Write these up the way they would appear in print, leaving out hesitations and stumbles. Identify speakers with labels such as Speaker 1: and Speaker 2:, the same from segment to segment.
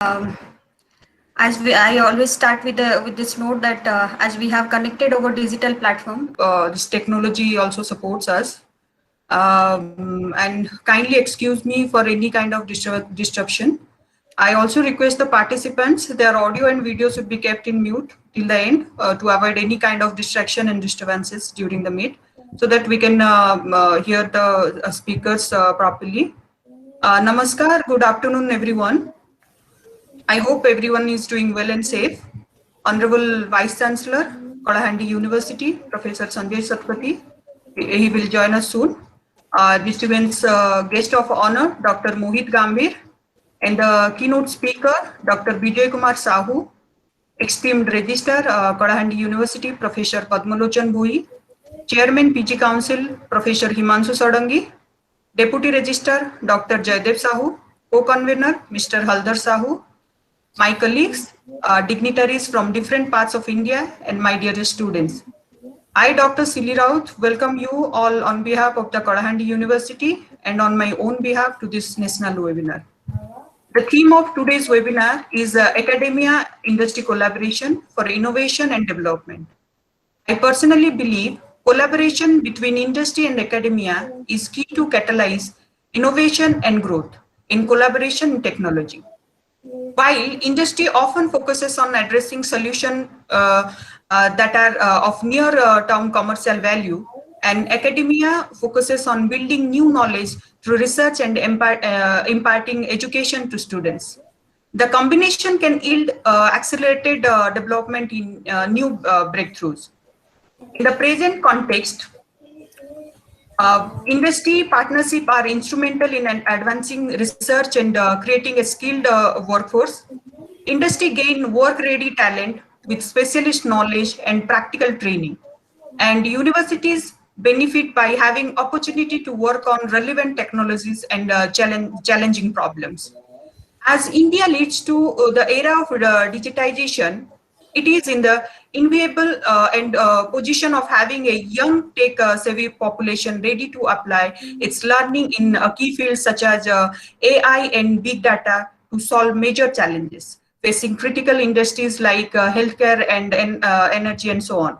Speaker 1: Um, I always start with this note that as we have connected over digital platform, this technology also supports us. And kindly excuse me for any kind of disruption. I also request the participants, their audio and video should be kept in mute till the end to avoid any kind of distraction and disturbances during the meet, so that we can hear the speakers properly. Namaskar, good afternoon, everyone. I hope everyone is doing well and safe. Honorable Vice Chancellor, Kalahandi University, Professor Sanjay Satpathy, he will join us soon. Distinguished guest of honor, Dr. Mohit Gambhir, and the keynote speaker, Dr. Vijay Kumar Sahu, esteemed Registrar, Kalahandi University, Professor Padmalochan Bhui, Chairman PG Council, Professor Himanshu Sadangi, Deputy Registrar, Dr. Jaydev Sahu, Co-Convener, Mr. Haldar Sahu, my colleagues, dignitaries from different parts of India, and my dearest students. I, Dr. Sili Raut, welcome you all on behalf of the Kalahandi University and on my own behalf to this national webinar. The theme of today's webinar is Academia Industry Collaboration for Innovation and Development. I personally believe collaboration between industry and academia is key to catalyze innovation and growth in collaboration in technology. While industry often focuses on addressing solutions that are of near-term commercial value, and academia focuses on building new knowledge through research and imparting education to students. The combination can yield accelerated development in new breakthroughs. In the present context, industry partnership are instrumental in advancing research and creating a skilled workforce. Industry gain work-ready talent with specialist knowledge and practical training. And universities benefit by having opportunity to work on relevant technologies and challenging problems. As India leads to the era of digitization, it is in the enviable and position of having a young tech-savvy population ready to apply its learning in key fields such as AI and big data to solve major challenges facing critical industries like healthcare and energy and so on.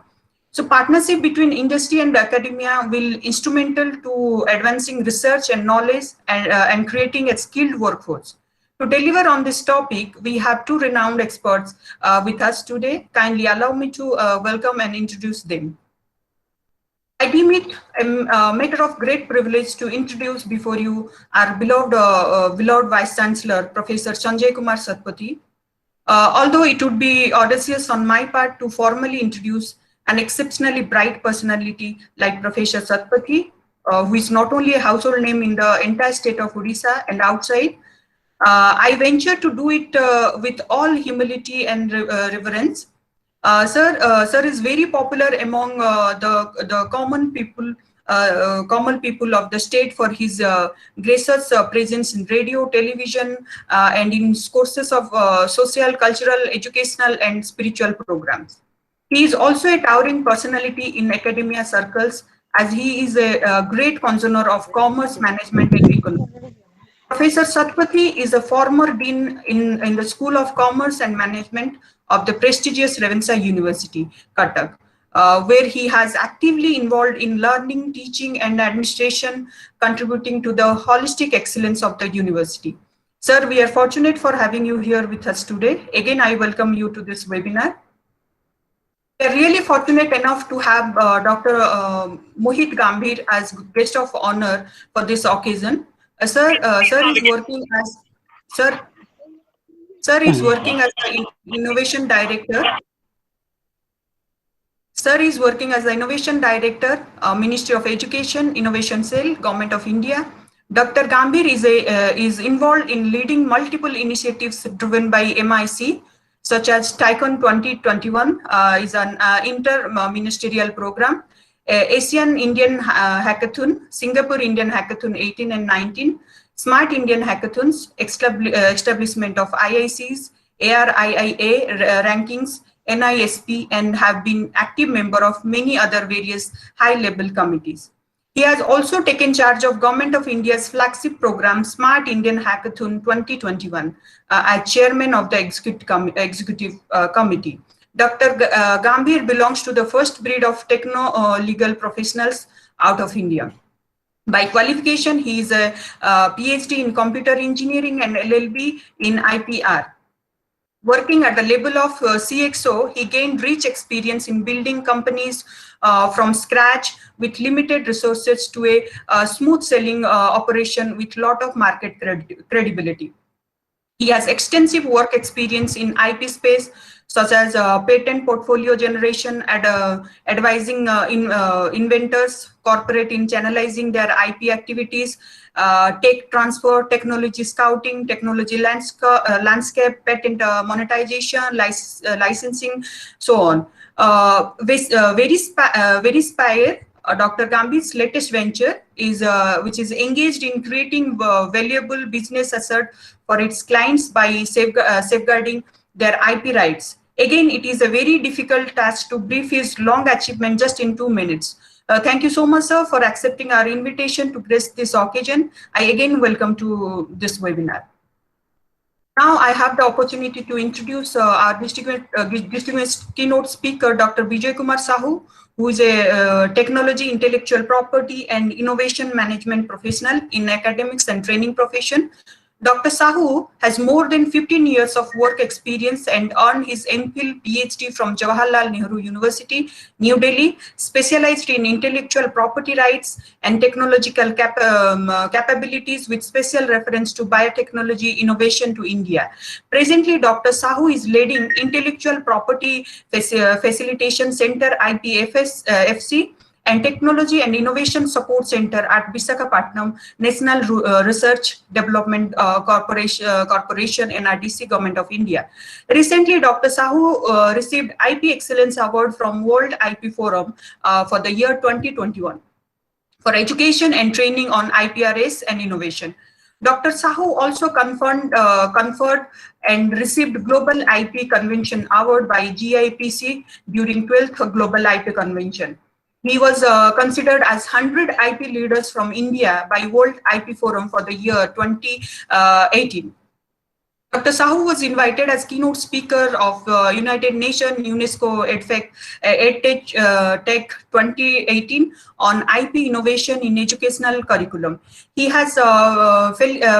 Speaker 1: So partnership between industry and academia will instrumental to advancing research and knowledge and creating a skilled workforce. To deliver on this topic, we have two renowned experts with us today. Kindly allow me to welcome and introduce them. I deem it a matter of great privilege to introduce before you our beloved Vice Chancellor, Professor Sanjay Kumar Satpathy. Although it would be audacious on my part to formally introduce an exceptionally bright personality like Professor Satpathy, who is not only a household name in the entire state of Odisha and outside, I venture to do it with all humility and reverence. Sir is very popular among the common people of the state for his gracious presence in radio, television, and in courses of social, cultural, educational, and spiritual programs. He is also a towering personality in academia circles, as he is a great connoisseur of commerce, management, and economics. Professor Satpathy is a former dean in the School of Commerce and Management of the prestigious Ravenshaw University, Cuttack, where he has actively involved in learning, teaching, and administration, contributing to the holistic excellence of the university. Sir, we are fortunate for having you here with us today. Again, I welcome you to this webinar. We are really fortunate enough to have Dr. Mohit Gambhir as guest of honor for this occasion. Sir is working as sir. Sir is working as the innovation director. Sir is working as the innovation director, Ministry of Education, Innovation Cell, Government of India. Dr. Gambhir is involved in leading multiple initiatives driven by MIC, such as Tycoon 2021 is an inter-ministerial program, Asian Indian Hackathon, Singapore Indian Hackathon 18 and 19, Smart Indian Hackathons, establishment of IICs, ARIIA rankings, NISP, and have been active member of many other various high-level committees. He has also taken charge of Government of India's flagship program, Smart Indian Hackathon 2021, as chairman of the executive committee. Dr. Gambhir belongs to the first breed of techno-legal professionals out of India. By qualification, he is a PhD in computer engineering and LLB in IPR. Working at the level of CXO, he gained rich experience in building companies from scratch with limited resources to a smooth selling operation with lot of market credibility. He has extensive work experience in IP space, such as patent portfolio generation and advising inventors, corporate in channelizing their IP activities, tech transfer, technology scouting, technology landscape, patent monetization, licensing, so on. Verispire, Dr. Gambhir's latest venture is which is engaged in creating valuable business asset for its clients by safeguarding their IP rights. Again, it is a very difficult task to brief his long achievement just in 2 minutes. Thank you so much, sir, for accepting our invitation to grace this occasion. I again welcome to this webinar. Now I have the opportunity to introduce our distinguished keynote speaker, Dr. Bijay Kumar Sahu, who is a technology, intellectual property, and innovation management professional in academics and training profession. Dr. Sahu has more than 15 years of work experience and earned his MPhil PhD from Jawaharlal Nehru University, New Delhi, specialized in intellectual property rights and technological capabilities with special reference to biotechnology innovation to India. Presently, Dr. Sahu is leading Intellectual Property Facilitation Center, IPFC, and Technology and Innovation Support Center at Visakhapatnam National Research Development Corporation, NRDC, Government of India. Recently, Dr. Sahu received IP Excellence Award from World IP Forum for the year 2021 for education and training on IPRS and innovation. Dr. Sahu also conferred and received Global IP Convention Award by GIPC during 12th Global IP Convention. He was considered as 100 IP leaders from India by World IP Forum for the year 2018. Dr. Sahu was invited as keynote speaker of United Nations UNESCO EdTech 2018 on IP innovation in educational curriculum. He has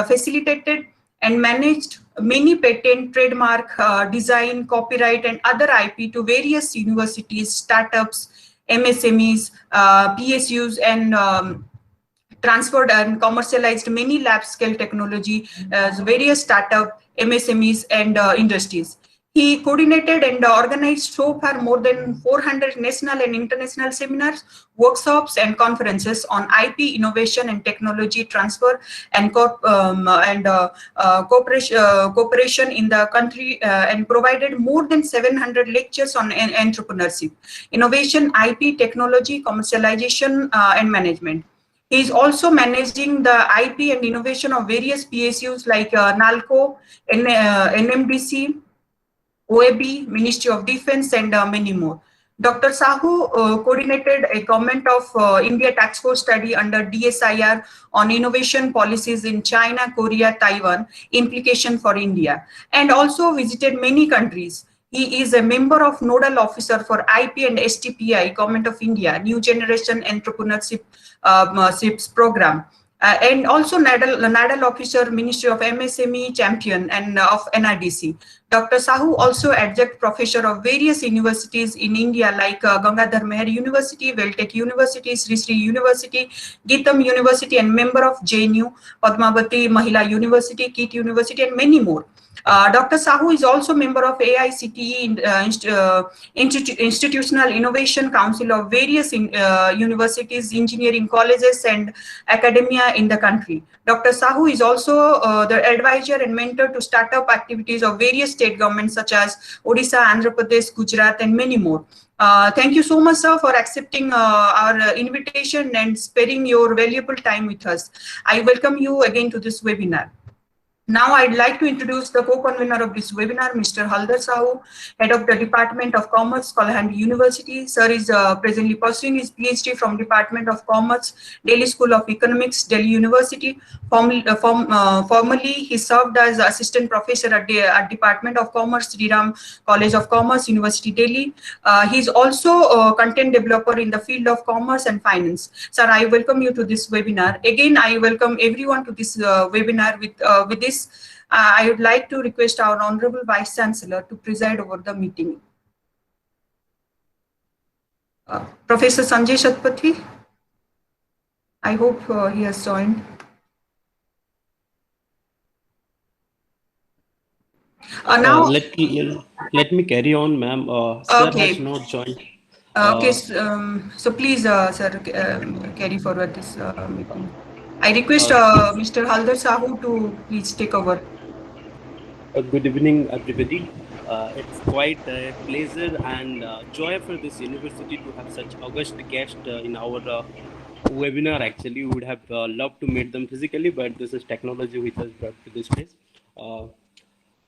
Speaker 1: facilitated and managed many patent, trademark, design, copyright, and other IP to various universities, startups, MSMEs, PSUs, and transferred and commercialized many lab scale technology as various startup, MSMEs, and industries. He coordinated and organized so far more than 400 national and international seminars, workshops, and conferences on IP innovation and technology transfer and cooperation in the country, and provided more than 700 lectures on entrepreneurship, innovation, IP, technology, commercialization, and management. He is also managing the IP and innovation of various PSUs like NALCO, NMDC, OAB, Ministry of Defense, and many more. Dr. Sahu coordinated a Government of India task force study under DSIR on innovation policies in China, Korea, Taiwan, implication for India, and also visited many countries. He is a member of Nodal Officer for IP and STPI, Government of India, New Generation Entrepreneurship Program. And also Nodal Officer, Ministry of MSME Champion and of NRDC. Dr. Sahu also adjunct professor of various universities in India like Gangadhar Mehar University, Veltech University, Sri Sri University, Geetam University, and member of JNU, Padmavati Mahila University, KIT University, and many more. Dr. Sahu is also member of AICTE Institutional Innovation Council of various universities, engineering colleges, and academia in the country. Dr. Sahu is also the advisor and mentor to startup activities of various state governments such as Odisha, Andhra Pradesh, Gujarat, and many more. Thank you so much, sir, for accepting our invitation and sparing your valuable time with us. I welcome you again to this webinar. Now I'd like to introduce the co-convener of this webinar, Mr. Haldar Sahu, Head of the Department of Commerce, Kalahandi University. Sir is presently pursuing his PhD from Department of Commerce, Delhi School of Economics, Delhi University. Formerly, he served as Assistant Professor at Department of Commerce, Sri Ram College of Commerce, University, Delhi. He is also a content developer in the field of commerce and finance. Sir, I welcome you to this webinar. Again, I welcome everyone to this webinar. With this, I would like to request our Honorable Vice Chancellor to preside over the meeting. Professor Sanjay Shatpathy, I hope he has joined. Now,
Speaker 2: let me carry on, ma'am. Sir has not joined.
Speaker 1: Okay, so please, sir, carry forward this meeting. I request Mr. Haldar Sahu to please take over.
Speaker 2: Good evening, everybody. It's quite a pleasure and joy for this university to have such august guest in our webinar. Actually, we would have loved to meet them physically, but this is technology which has brought to this place.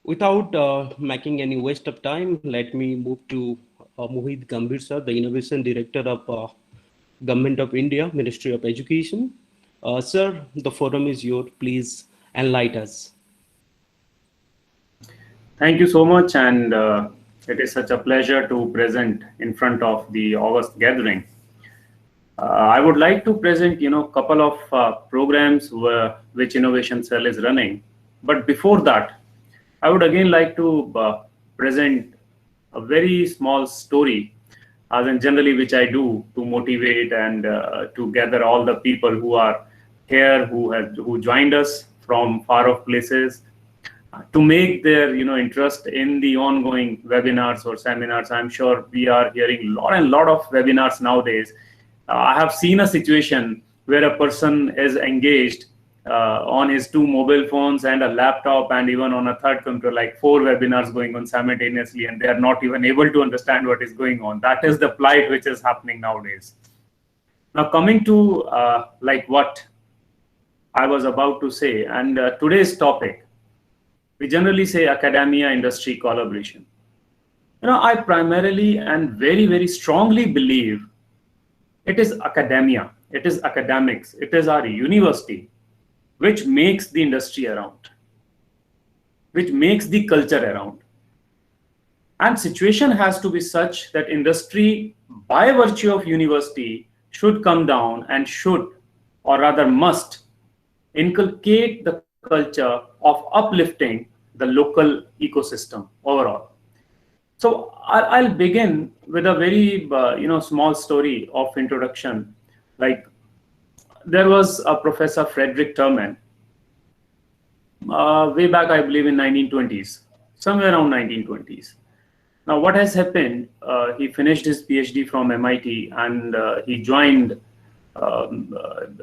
Speaker 2: Without making any waste of time, let me move to Mohit Gambhir sir, the Innovation Director of Government of India, Ministry of Education. Sir, the forum is yours. Please enlighten us.
Speaker 3: Thank you so much, and it is such a pleasure to present in front of the August gathering. I would like to present, couple of programs which Innovation Cell is running. But before that, I would again like to present a very small story, as in generally which I do to motivate and to gather all the people who are here, who joined us from far off places, to make their interest in the ongoing webinars or seminars. I'm sure we are hearing a lot of webinars nowadays. I have seen a situation where a person is engaged on his 2 mobile phones and a laptop and even on a third computer, like 4 webinars going on simultaneously, and they are not even able to understand what is going on. That is the plight which is happening nowadays. Now, coming to like what I was about to say, and today's topic, we generally say academia industry collaboration. I primarily and very, very strongly believe it is academia, it is academics, it is our university which makes the industry around, which makes the culture around. And situation has to be such that industry, by virtue of university, should come down and should, or rather must, inculcate the culture of uplifting the local ecosystem overall. So I'll begin with a very small story of introduction. Like, there was a Professor Frederick Terman way back, I believe, in 1920s, somewhere around 1920s. Now, what has happened? He finished his PhD from MIT and he joined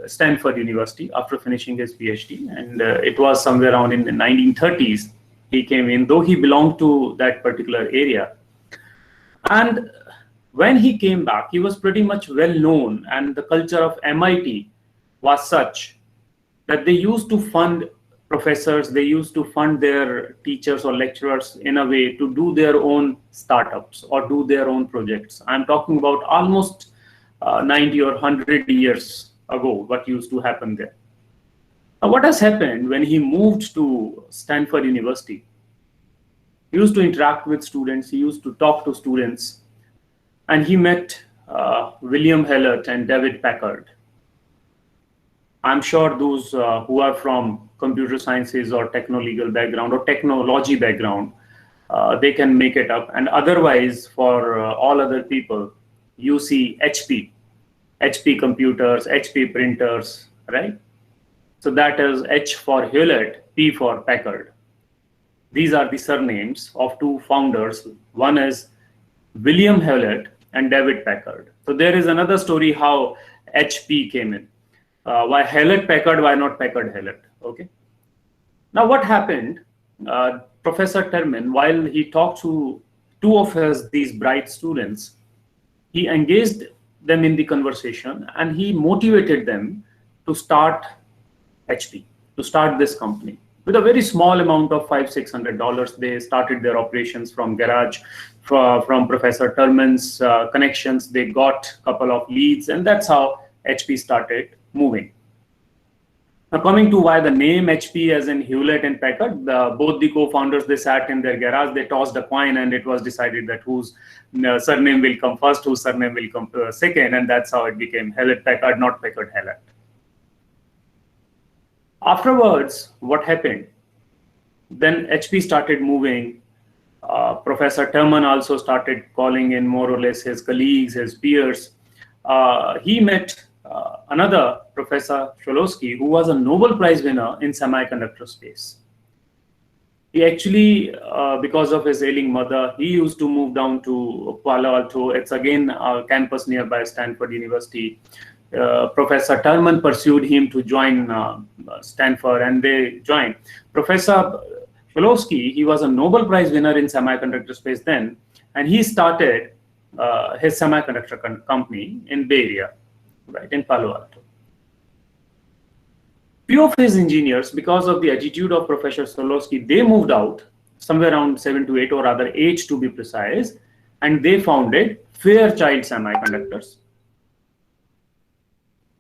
Speaker 3: Stanford University after finishing his PhD, and it was somewhere around in the 1930s he came in, though he belonged to that particular area. And when he came back, he was pretty much well known, and the culture of MIT was such that they used to fund professors, they used to fund their teachers or lecturers in a way to do their own startups or do their own projects. I'm talking about almost 90 or 100 years ago, what used to happen there. Now, what has happened when he moved to Stanford University? He used to interact with students, he used to talk to students, and he met William Hewlett and David Packard. I'm sure those who are from computer sciences or techno-legal background or technology background, they can make it up. And otherwise, for all other people, you see HP computers, HP printers, right? So that is H for Hewlett, P for Packard. These are the surnames of 2 founders. One is William Hewlett and David Packard. So there is another story how HP came in. Why Hewlett Packard, why not Packard Hewlett? Okay. Now what happened, Professor Terman, while he talked to 2 of these bright students, he engaged them in the conversation and he motivated them to start HP, to start this company. With a very small amount of $500-600, they started their operations from garage, from Professor Terman's connections. They got a couple of leads, and that's how HP started moving. Now, coming to why the name HP, as in Hewlett and Packard, both the co-founders, they sat in their garage, they tossed a coin, and it was decided that whose surname will come first, whose surname will come second, and that's how it became Hewlett Packard, not Packard Hewlett. Afterwards, what happened? Then HP started moving. Professor Terman also started calling in more or less his colleagues, his peers. He met another Professor Shklovsky, who was a Nobel Prize winner in semiconductor space. He actually, because of his ailing mother, he used to move down to Palo Alto. It's again a campus nearby Stanford University. Professor Terman pursued him to join Stanford, and they joined. Professor Shklovsky, he was a Nobel Prize winner in semiconductor space then, and he started his semiconductor company in Bay Area, right, in Palo Alto. Few of his engineers, because of the attitude of Professor Shklovsky, they moved out somewhere around 7 to 8, or rather 8 to be precise, and they founded Fairchild Semiconductors.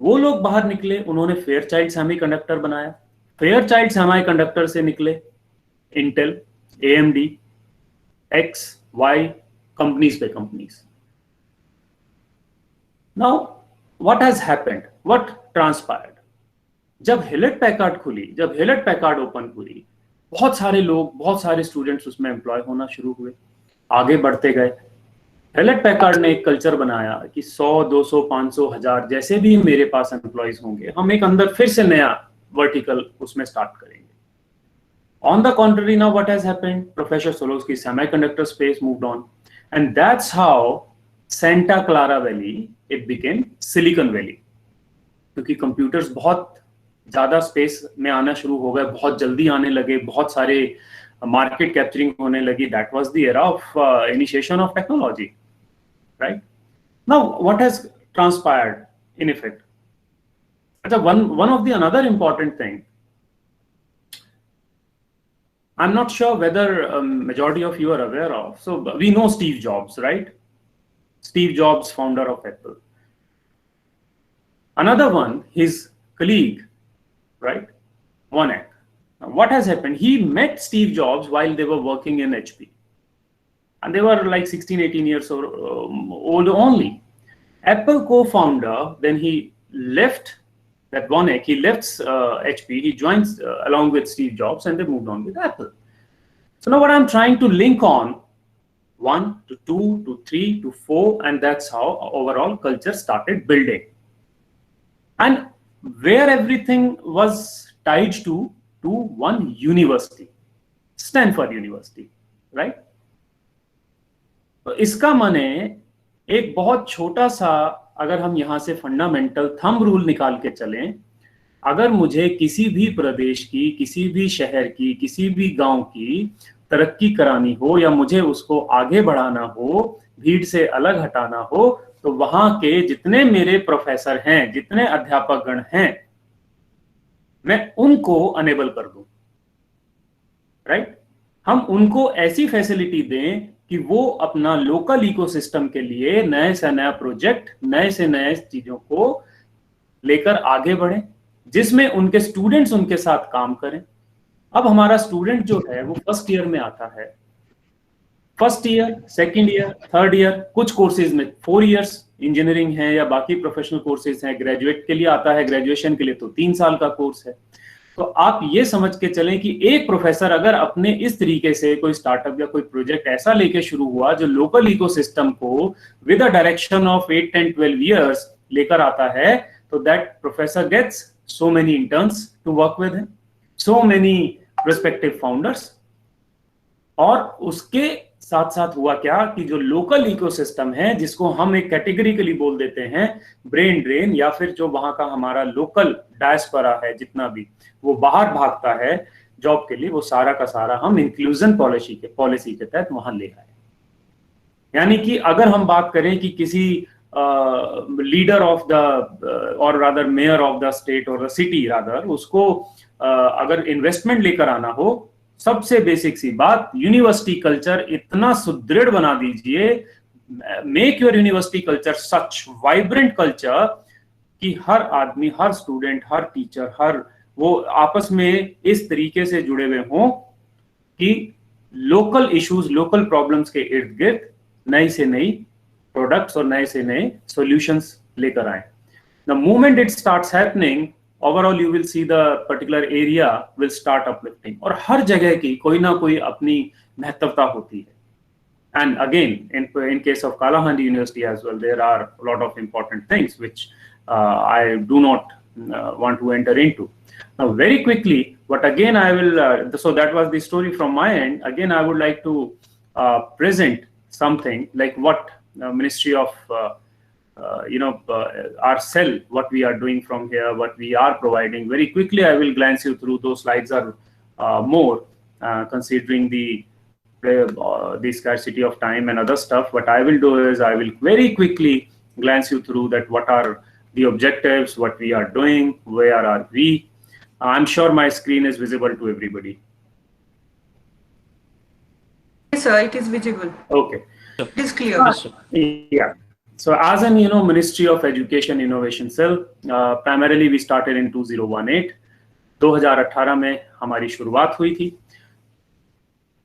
Speaker 3: वो लोग बाहर निकले, उन्होंने Fairchild semiconductor बनाया. Fairchild semiconductor से निकले Intel, AMD, X, Y companies पे companies. Now what has happened, what transpired? जब हेलेट पैकार्ड खुली, जब हेलेट पैकार्ड ओपन हुई, बहुत सारे लोग, बहुत सारे स्टूडेंट्स उसमें एम्प्लॉय होना शुरू हुए, आगे बढ़ते गए. हेलेट पैकार्ड ने एक कल्चर बनाया कि 100, 200, 500, 1000 जैसे भी मेरे पास एम्प्लॉयज होंगे, हम एक अंदर फिर से नया वर्टिकल उसमें स्टार्ट करेंगे. On the contrary, now what has happened? Professor Shklovsky's semiconductor space moved on, and that's how Santa Clara Valley, it became Silicon Valley. क्योंकि कंप्यूटर्स बहुत ज्यादा स्पेस में आना शुरू हो गए, बहुत जल्दी आने लगे, बहुत सारे मार्केट कैप्चरिंग होने लगी. That was the era of initiation of technology. Right? Now, what has transpired in effect? One of the another important thing, I'm not sure whether majority of you are aware of. So we know Steve Jobs, right? Steve Jobs, founder of Apple. Another one, his colleague, right? Wozniak. Now, what has happened? He met Steve Jobs while they were working in HP. And they were like 16, 18 years old only. Apple co-founder, then he left, that Wozniak, he left HP, he joins along with Steve Jobs, and they moved on with Apple. So now what I'm trying to link on 1 to 2 to 3 to 4, and that's how overall culture started building. And where everything was tied to one university, Stanford University, right? तो इसका माने एक बहुत छोटा सा, अगर हम यहाँ से फंडामेंटल थंब रूल निकाल के चलें, अगर मुझे किसी भी प्रदेश की, किसी भी शहर की, किसी भी गांव की तरक्की करानी हो, या मुझे उसको आगे बढ़ाना हो, भीड़ से अलग हटाना हो, तो वहां के जितने मेरे प्रोफेसर हैं, जितने अध्यापक गण हैं, मैं उनको अनेबल कर दूं, राइट? हम उनको ऐसी फैसिलिटी दें कि वो अपना लोकल इकोसिस्टम के लिए नए से नया प्रोजेक्ट, नए से नए चीजों को लेकर आगे बढ़े, जिसमें उनके स्टूडेंट्स उनके साथ काम करें. अब हमारा स्टूडेंट जो है वो फर्स्ट ईयर में आता है, first year, second year, third year, कुछ कोर्सेज में 4 इयर्स इंजीनियरिंग है या बाकी प्रोफेशनल कोर्सेज हैं, ग्रेजुएट के लिए आता है, ग्रेजुएशन के लिए तो 3 साल का कोर्स है. तो आप ये समझ के चलें कि एक प्रोफेसर अगर अपने इस तरीके से कोई स्टार्टअप या कोई प्रोजेक्ट ऐसा लेके शुरू हुआ जो लोकल इकोसिस्टम को with a direction of 8, 10, 12 years लेकर आता है, तो that professor gets so many interns to work with him, so many prospective founders. और उसके साथ साथ हुआ क्या कि जो लोकल इकोसिस्टम है, जिसको हम एक कैटेगरिकली बोल देते हैं ब्रेन ड्रेन, या फिर जो वहां का हमारा लोकल डायस्पोरा है, जितना भी वो बाहर भागता है जॉब के लिए, वो सारा का सारा हम इंक्लूजन पॉलिसी के तहत वहां ले आए. यानी कि अगर हम बात करें कि किसी लीडर ऑफ द और rather mayor of the state और द सिटी रादर, उसको अगर इन्वेस्टमेंट लेकर आना हो, सबसे बेसिक सी बात, यूनिवर्सिटी कल्चर इतना सुदृढ़ बना दीजिए, make your university culture such vibrant culture कि हर आदमी, हर स्टूडेंट, हर टीचर, हर वो आपस में इस तरीके से जुड़े हुए हों कि लोकल इश्यूज, लोकल प्रॉब्लम्स के इर्द गिर्द नई से नई प्रोडक्ट्स और नए से नए सॉल्यूशंस लेकर आए. The moment it starts happening, overall you will see the particular area will start uplifting. और हर जगह की कोई ना कोई अपनी महत्वता होती है. And again, in case of Kalahandi University as well, there are a lot of important things which I do not want to enter into. Now, very quickly, what again I will, so that was the story from my end. Again, I would like to present something like what Ministry of our cell, what we are doing from here, what we are providing. Very quickly, I will glance you through. Those slides are more considering the scarcity of time and other stuff. What I will do is I will very quickly glance you through that what are the objectives, what we are doing, where are we. I'm sure my screen is visible to everybody.
Speaker 1: Yes, sir, it is visible.
Speaker 3: Okay.
Speaker 1: It is clear.
Speaker 3: Yeah. So as an Ministry of Education Innovation Cell, primarily we started in 2018. 2018 में हमारी शुरुआत हुई थी.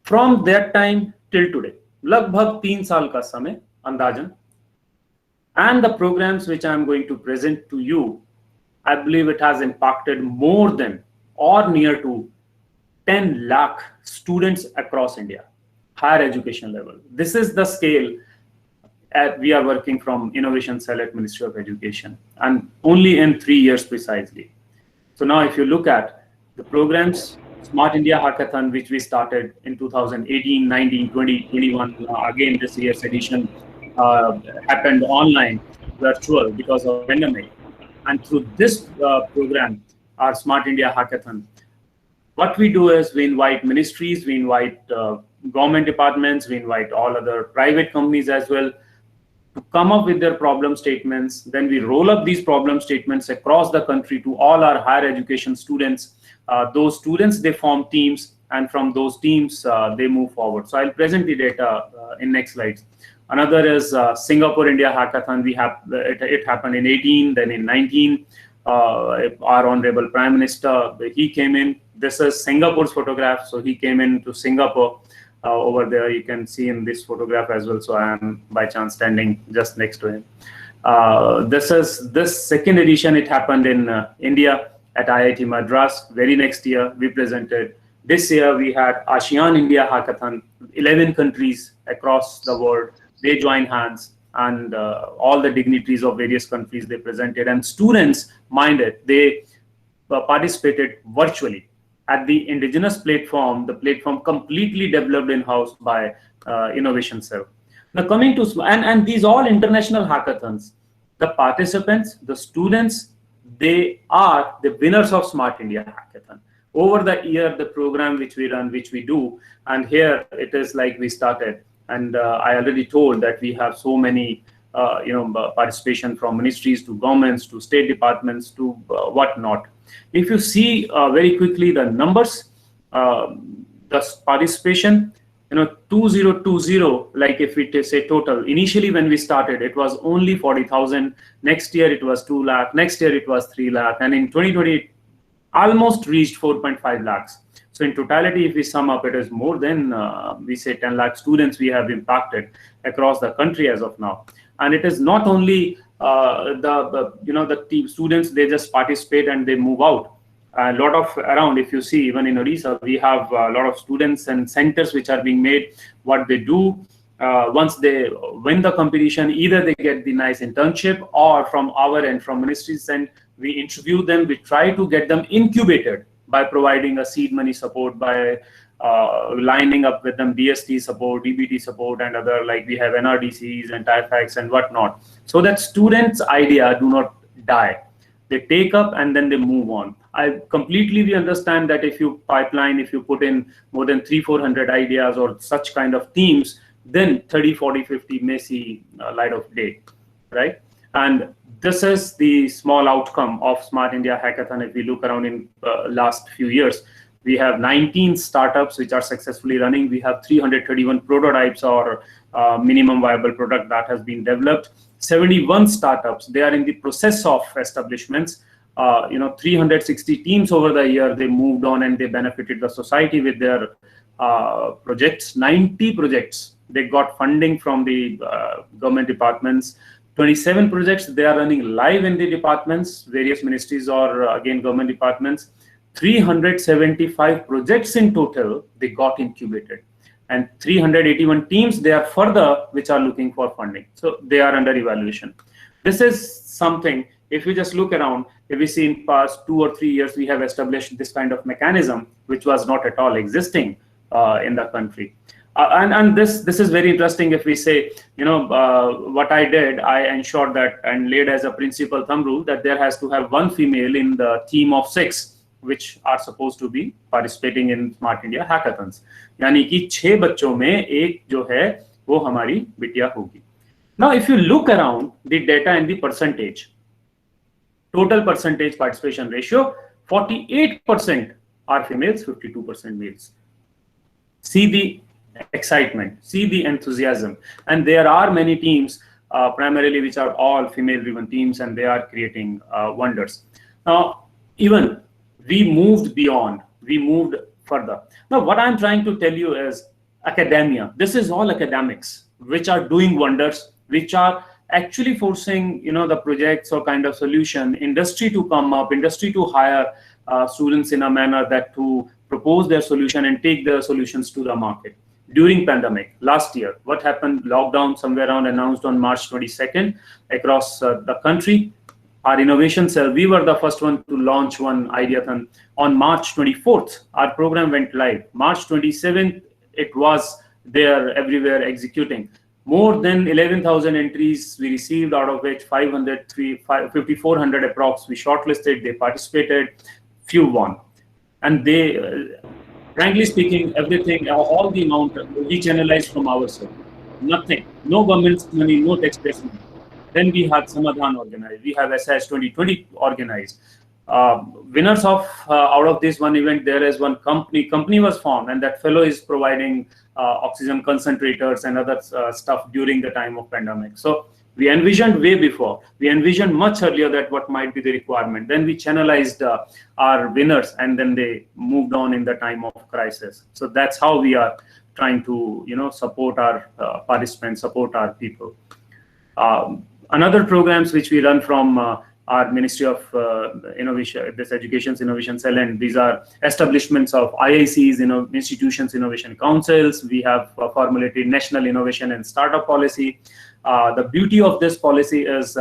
Speaker 3: From that time till today, लगभग 3 साल का समय अंदाजन. And the programs which I am going to present to you, I believe it has impacted more than or near to 10 lakh students across India, higher education level. This is the scale we are working from Innovation Cell at Ministry of Education, and only in 3 years precisely. So now if you look at the programs, Smart India Hackathon, which we started in 2018, 19, 20, 21, again this year's edition happened online, virtual because of pandemic. And through this program, our Smart India Hackathon, what we do is we invite ministries, we invite government departments, we invite all other private companies as well to come up with their problem statements. Then we roll up these problem statements across the country to all our higher education students. Those students, they form teams, and from those teams, they move forward. So I'll present the data in next slides. Another is Singapore India Hackathon. It happened in 18, then in 19. Our Honorable Prime Minister, he came in. This is Singapore's photograph. So he came into Singapore. Over there, you can see in this photograph as well. So I am by chance standing just next to him. This second edition, it happened in India at IIT Madras. Very next year, we presented. This year, we had ASEAN India Hackathon. 11 countries across the world, they joined hands, and all the dignitaries of various countries, they presented. And students, mind it, they participated virtually at the indigenous platform, the platform completely developed in-house by Innovation Cell. Now coming to, and these all international hackathons, the participants, the students, they are the winners of Smart India Hackathon. Over the year, the program which we run, which we do, and here it is like we started. And I already told that we have so many participation from ministries to governments to state departments to whatnot. If you see very quickly the numbers, the participation, 2020, like if we say total, initially when we started, it was only 40,000. Next year it was 2 lakh. Next year it was 3 lakh. And in 2020, almost reached 4.5 lakhs. So in totality, if we sum up, it is more than, we say 10 lakh students we have impacted across the country as of now. And it is not only the students, they just participate and they move out. A lot of around, if you see, even in Odisha, we have a lot of students and centers which are being made. What they do, once they win the competition, either they get the nice internship, or from our end, from ministries, and we interview them, we try to get them incubated by providing a seed money support, by lining up with them DST support, DBT support, and other, like we have NRDCs and TIFACs and whatnot, so that students' idea do not die. They take up and then they move on. I completely understand that if you pipeline, if you put in more than 300-400 ideas or such kind of teams, then 30, 40, 50 may see light of day, right? And this is the small outcome of Smart India Hackathon. If we look around in last few years, we have 19 startups which are successfully running. We have 331 prototypes or minimum viable product that has been developed. 71 startups, they are in the process of establishments. 360 teams over the year, they moved on and they benefited the society with their projects. 90 projects, they got funding from the government departments. 27 projects, they are running live in the departments, various ministries or again government departments. 375 projects in total, they got incubated. And 381 teams, they are further, which are looking for funding. So they are under evaluation. This is something, if we just look around, if we see in past 2 or 3 years, we have established this kind of mechanism, which was not at all existing in the country. And this is very interesting. If we say, what I did, I ensured that and laid as a principal thumb rule that there has to have 1 female in the team of 6 which are supposed to be participating in Smart India hackathons. यानी कि 6 बच्चों में एक जो है वो हमारी बिटिया होगी. Now, if you look around the data and the percentage, total percentage participation ratio, 48% are females, 52% males. See the excitement, see the enthusiasm, and there are many teams primarily which are all female-driven teams, and they are creating wonders. Now, even we moved beyond, we moved further. Now, what I'm trying to tell you is academia. This is all academics which are doing wonders, which are actually forcing, the projects or kind of solution, industry to come up, industry to hire students in a manner that to propose their solution and take their solutions to the market. During pandemic, last year, what happened? Lockdown somewhere around announced on March 22nd across the country. Our innovation cell, we were the first one to launch one ideathon. On March 24th, our program went live. March 27th, it was there everywhere executing. More than 11,000 entries we received, out of which 5,400 approx we shortlisted, they participated, few won. And they, frankly speaking, everything, all the amount we channelized from ourselves. Nothing, no government's money, no taxpayers' money. Then we have Samadhan organized, we have SIS 2020 organized. Winners of out of this one event, there is one company was formed, and that fellow is providing oxygen concentrators and other stuff during the time of pandemic. So we envisioned way before, we envisioned much earlier that what might be the requirement. Then we channelized our winners, and then they moved on in the time of crisis. So that's how we are trying to, support our participants, support our people. Another programs which we run from our Ministry of Innovation, this Education's Innovation Cell, and these are establishments of IICs, institutions, innovation councils. We have formulated National Innovation and Startup Policy. The beauty of this policy is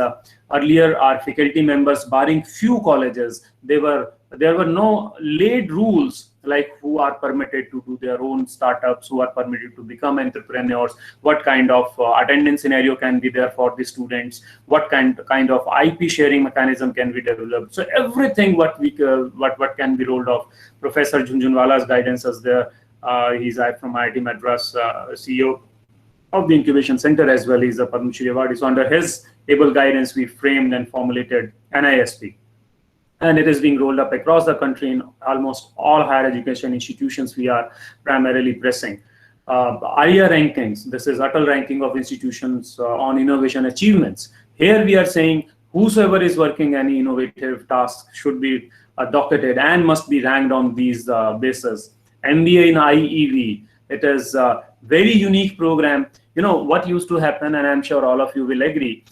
Speaker 3: earlier our faculty members, barring few colleges, there were no laid rules like who are permitted to do their own startups, who are permitted to become entrepreneurs, what kind of attendance scenario can be there for the students, what kind of IP sharing mechanism can be developed. So everything what can be rolled off. Professor Jhunjhunwala's guidance is there. He's from IIT Madras, CEO of the Incubation Center as well. He's a Padma Shri awardee. So under his able guidance, we framed and formulated NISP. And it is being rolled up across the country in almost all higher education institutions we are primarily pressing. ARIA rankings, this is Atal ranking of institutions on innovation achievements. Here we are saying whosoever is working any innovative task should be docketed and must be ranked on these bases. MBA in IEV, it is a very unique program. What used to happen, and I'm sure all of you will agree,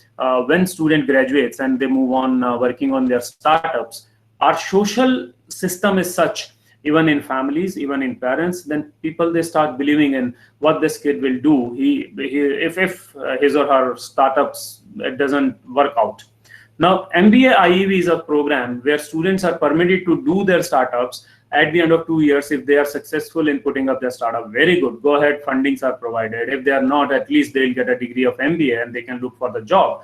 Speaker 3: when student graduates and they move on working on their startups, our social system is such, even in families, even in parents, then people, they start believing in what this kid will do if his or her startups, it doesn't work out. Now, MBA IEV is a program where students are permitted to do their startups at the end of 2 years. If they are successful in putting up their startup, very good, go ahead, fundings are provided. If they are not, at least they'll get a degree of MBA and they can look for the job.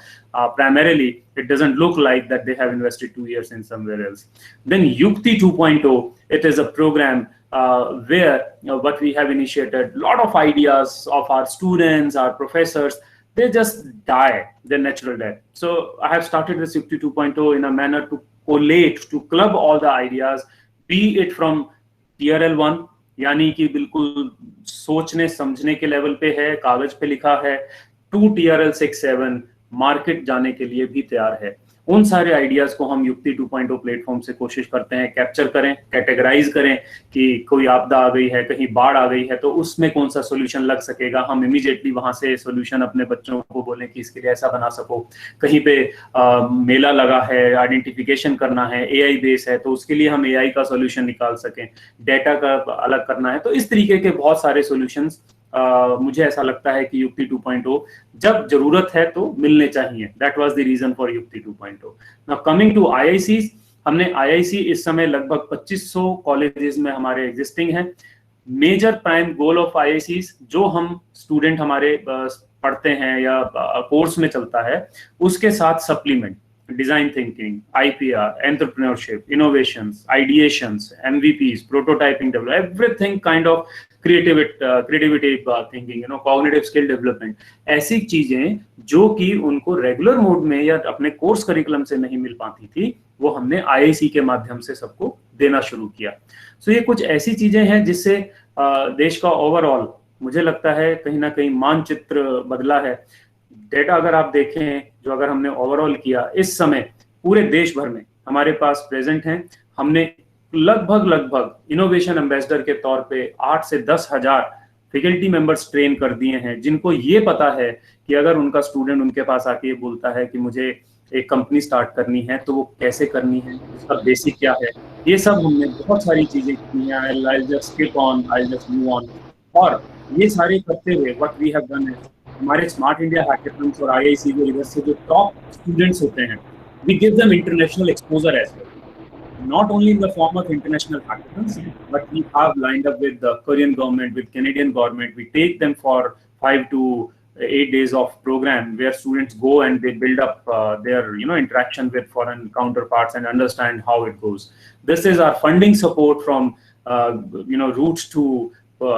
Speaker 3: Primarily, it doesn't look like that they have invested 2 years in somewhere else. Then Yukti 2.0, it is a program where what we have initiated, a lot of ideas of our students, our professors, they just die their natural death. So I have started this Yukti 2.0 in a manner to collate, to club all the ideas, be it from TRL 1, यानी कि बिल्कुल सोचने समझने के level पे है, कागज पे लिखा है, टू TRL 6-7 मार्केट जाने के लिए भी तैयार है। उन सारे आइडियाज को हम युक्ति 2.0 प्लेटफॉर्म से कोशिश करते हैं कैप्चर करें, कैटेगराइज करें कि कोई आपदा आ गई है, कहीं बाढ़ आ गई है, तो उसमें कौन सा सोल्यूशन लग सकेगा, हम इमीडिएटली वहां से सोल्यूशन अपने बच्चों को बोलें कि इसके लिए ऐसा बना सको। कहीं पे मेला लगा है, आइडेंटिफिकेशन करना है, AI बेस है, तो उसके लिए हम AI का सोल्यूशन निकाल सकें, डेटा का अलग करना है। तो इस तरीके के बहुत सारे सोल्यूशंस मुझे ऐसा लगता है कि युक्ति 2.0 जब जरूरत है तो मिलने चाहिए। That was the reason for Yukti 2.0। Now coming to IICs, हमने IIC इस समय लगभग 2500 कॉलेजेस में हमारे एग्जिस्टिंग हैं। Major prime goal of IICs जो हम स्टूडेंट हमारे पढ़ते हैं या कोर्स में चलता है, उसके साथ supplement design thinking, IPR, entrepreneurship, innovations, ideations, MVPs, prototyping, everything kind of creativity thinking, cognitive skill development, ऐसी चीजें जो कि उनको रेगुलर मोड में या अपने कोर्स करिकुलम से नहीं मिल पाती थी, वो हमने IIC के माध्यम से सबको देना शुरू किया। सो ये कुछ ऐसी चीजें हैं जिससे देश का ओवरऑल मुझे लगता है कहीं ना कहीं मानचित्र बदला है। डेटा अगर आप देखें जो अगर हमने ओवरऑल किया, इस समय पूरे देश भर में हमारे पास प्रेजेंट हैं, हमने लगभग इनोवेशन एम्बेसडर के तौर पे 8 से 10 हजार फैकल्टी मेंबर्स ट्रेन कर दिए हैं, जिनको ये पता है कि अगर उनका स्टूडेंट उनके पास आके ये बोलता है कि मुझे एक कंपनी स्टार्ट करनी है तो वो कैसे करनी है, उसका बेसिक क्या है। ये सब हमने बहुत सारी चीजें की हैं। I'll just skip on, I'll just move on। और ये सारे करते हुए व्हाट वी हैव डन है, हमारे स्मार्ट इंडिया हैकेथॉन्स और IIC के इधर से जो टॉप स्टूडेंट्स होते हैं, we give them international exposure as well, not only in the form of international hackathons, but we have lined up with the Korean government, with Canadian government. We take them for 5 to 8 days of program where students go and they build up their interaction with foreign counterparts and understand how it goes. This is our funding support from roots to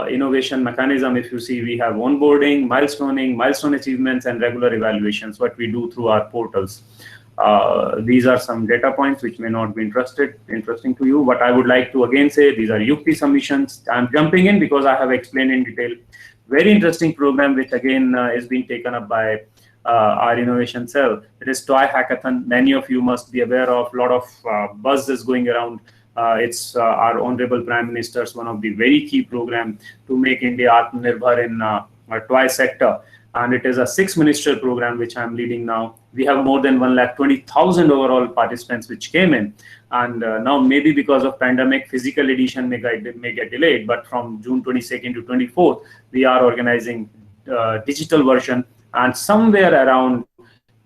Speaker 3: innovation mechanism. If you see, we have onboarding, milestoning, milestone achievements, and regular evaluations, what we do through our portals. These are some data points which may not be interesting to you, but I would like to again say these are Yukti submissions. I'm jumping in because I have explained in detail. Very interesting program which again is being taken up by our innovation cell. It is Toy Hackathon. Many of you must be aware of. A lot of buzz is going around. It's our Honorable Prime Minister's one of the very key program to make India Atmanirbhar in our toy sector. And it is a 6-ministerial program which I'm leading now. We have more than 120,000 overall participants which came in. And now maybe because of pandemic, physical edition may get delayed, but from June 22nd to 24th, we are organizing digital version, and somewhere around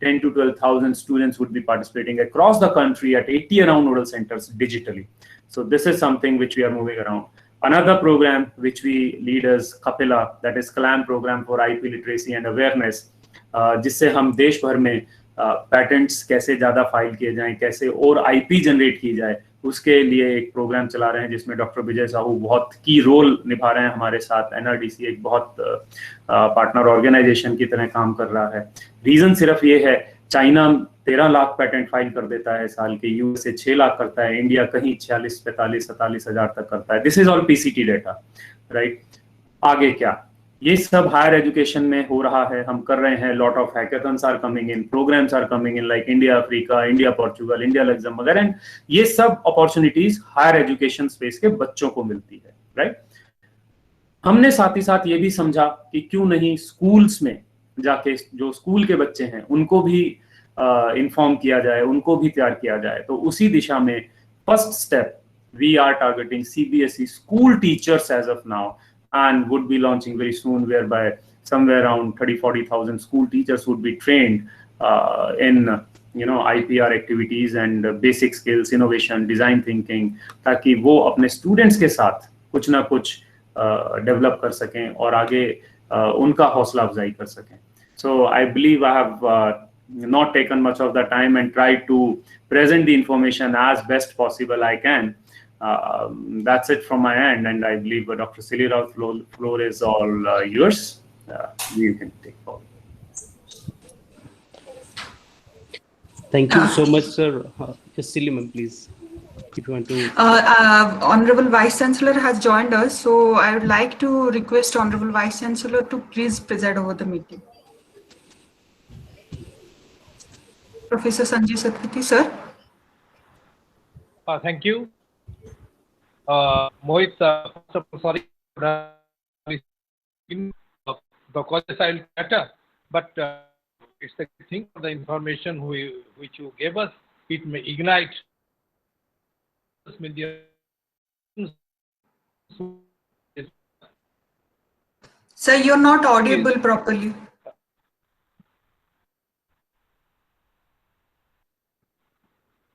Speaker 3: 10 to 12,000 students would be participating across the country at 80 around nodal centers digitally. So this is something which we are moving around. Another program which we lead is Kapila, that is CLAM program for IP literacy and awareness, जिससे हम देश भर में patents कैसे ज़्यादा file किए जाएं, कैसे और IP जनरेट की जाए, उसके लिए एक प्रोग्राम चला रहे हैं जिसमें डॉक्टर विजय साहू बहुत की रोल निभा रहे हैं हमारे साथ। NRDC एक बहुत पार्टनर ऑर्गेनाइजेशन की तरह काम कर रहा है। रीज़न सिर्फ ये है, चाइना 13 लाख पैटेंट फाइल कर देता है साल के, USA 6 लाख करता है, इंडिया कहीं 46, 45, 47 हजार तक करता है। This is all PCT data, right. आगे क्या, ये सब हायर एजुकेशन में हो रहा है, हम कर रहे हैं। Lot of hackathons are coming in, programmes are coming in, like India Africa, India Portugal, India Luxembourg, and ये सब अपॉर्चुनिटीज हायर एजुकेशन स्पेस के बच्चों को मिलती है, राइट। हमने साथ ही साथ ये भी समझा कि क्यों नहीं स्कूल्स में जाके जो स्कूल के बच्चे हैं उनको भी इन्फॉर्म किया जाए, उनको भी तैयार किया जाए। तो उसी दिशा में first step we are targeting CBSE school teachers as of now, and would be launching very soon, whereby somewhere around 30-40,000 school teachers would be trained in IPR activities and basic skills, innovation, design thinking, ताकि वो अपने students के साथ कुछ ना कुछ develop कर सकें और आगे उनका हौसला अफजाई कर सकें। So I believe I have not taken much of the time and tried to present the information as best possible I can. That's it from my end, and I believe Dr. Silly Rao, floor is all yours. You can take forward.
Speaker 2: Thank you so much, sir. Just silly, ma'am, please, if you want to.
Speaker 1: Honorable Vice Chancellor has joined us, so I would like to request Honorable Vice Chancellor to please preside over the meeting. Professor Sanjay Satpathy, sir.
Speaker 4: Thank you. Mohit, first of all, sorry the causes I'll matter, but it's a good thing for the information which you gave us. It may ignite millions.
Speaker 1: Sir, you're not audible properly.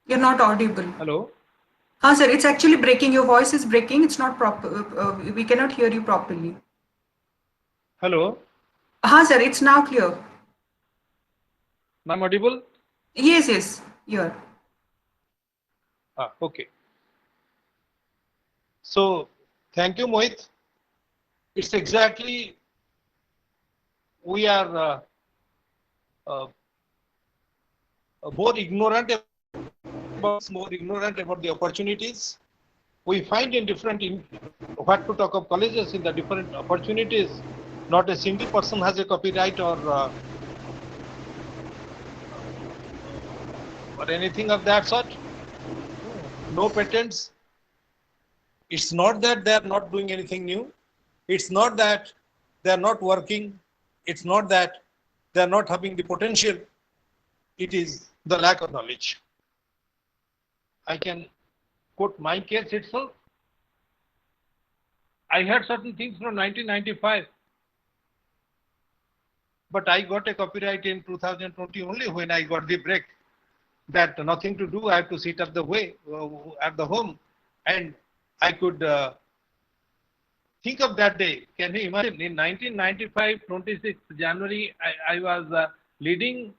Speaker 1: You're not audible.
Speaker 4: Hello.
Speaker 1: Sir, it's actually breaking. Your voice is breaking. It's not proper. We cannot hear you properly.
Speaker 4: Hello.
Speaker 1: Sir, it's now clear.
Speaker 4: Now I'm audible?
Speaker 1: Yes, you're.
Speaker 4: Okay. So, thank you, Mohit. It's exactly, we are more ignorant about the opportunities. We find in different, what to talk of colleges in the different opportunities, not a single person has a copyright or anything of that sort. No patents. It's not that they are not doing anything new. It's not that they are not working. It's not that they are not having the potential. It is the lack of knowledge. I can quote my case itself. I had certain things from 1995, but I got a copyright in 2020 only when I got the break. That nothing to do, I have to sit at the at the home, and I could think of that day. Can you imagine? In 1995, 26th January, I was leading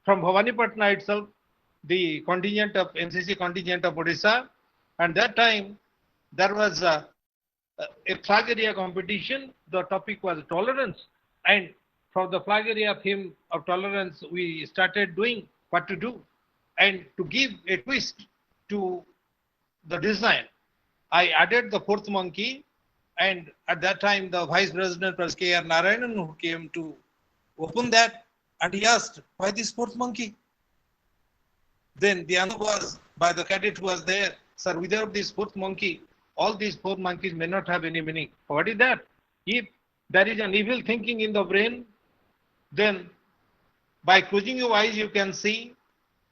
Speaker 4: from Bhavanipatna itself the contingent of NCC contingent of Odisha, and that time there was a flag area competition. The topic was tolerance, and from the flag area theme of tolerance, we started doing what to do, and to give a twist to the design, I added the fourth monkey, and at that time the Vice President was K.R. Narayanan, who came to open that, and he asked, why this fourth monkey? Then the answer was by the cadet who was there, sir, without this fourth monkey, all these four monkeys may not have any meaning. What is that? If there is an evil thinking in the brain, then by closing your eyes you can see,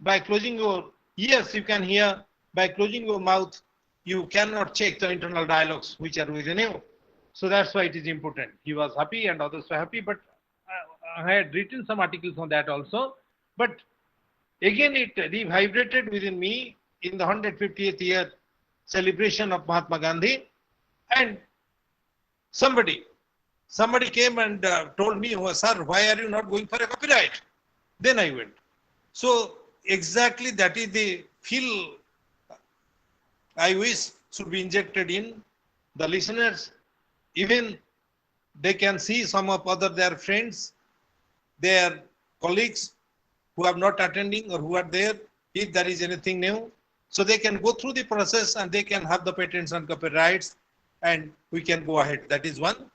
Speaker 4: by closing your ears you can hear, by closing your mouth you cannot check the internal dialogues which are within you. So that's why it is important. He was happy and others were happy, but I had written some articles on that also. But again, it revibrated within me in the 150th year celebration of Mahatma Gandhi. And somebody came and told me, oh, sir, why are you not going for a copyright? Then I went. So exactly that is the feel I wish should be injected in the listeners. Even they can see some of their friends, their colleagues who are not attending or who are there, if there is anything new. So they can go through the process and they can have the patents and copyrights and we can go ahead. That is one.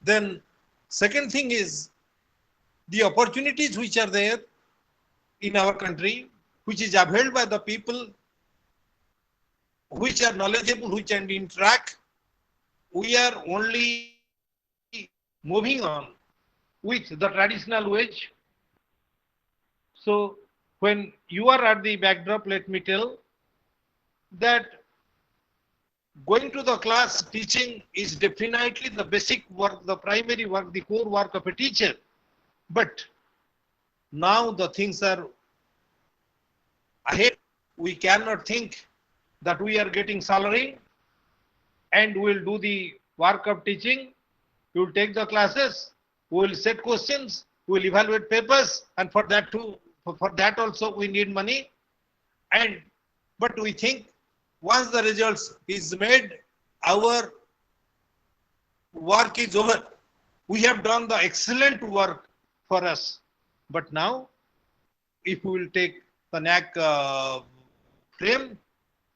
Speaker 4: Then second thing is the opportunities which are there in our country, which is upheld by the people which are knowledgeable, which can interact. We are only moving on with the traditional wage. So when you are at the backdrop, let me tell that going to the class teaching is definitely the basic work, the primary work, the core work of a teacher. But now the things are ahead. We cannot think that we are getting salary and we'll do the work of teaching. You'll take the classes, we'll set questions, we'll evaluate papers, and for that too, for that also we need money. And but we think once the results is made, our work is over. We have done the excellent work for us. But now, if we will take the NAC frame,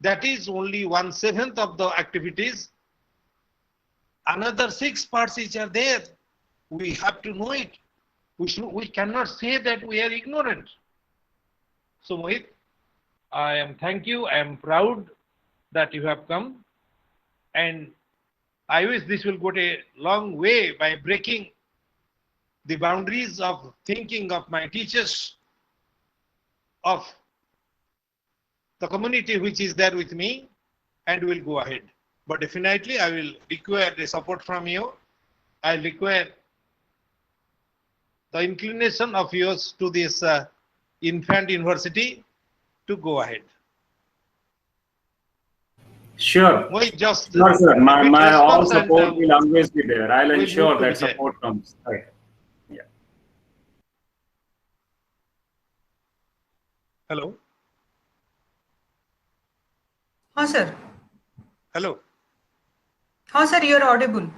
Speaker 4: that is only 1/7 of the activities. Another 6 parts which are there, we have to know it. We cannot say that we are ignorant. So Mohit, thank you. I am proud that you have come, and I wish this will go a long way by breaking the boundaries of thinking of my teachers, of the community which is there with me, and will go ahead. But definitely I will require the support from you. I require the inclination of yours to this infant university to go ahead.
Speaker 3: Sure.
Speaker 4: Mohit, just
Speaker 3: Sure, sir. My all
Speaker 4: response and,
Speaker 3: support will always be there. I'll
Speaker 4: we'll
Speaker 3: ensure
Speaker 4: move to
Speaker 3: that
Speaker 4: Vijay.
Speaker 3: support comes. Right. Yeah.
Speaker 4: Hello.
Speaker 1: हाँ sir.
Speaker 4: Hello.
Speaker 1: हाँ sir, you're audible.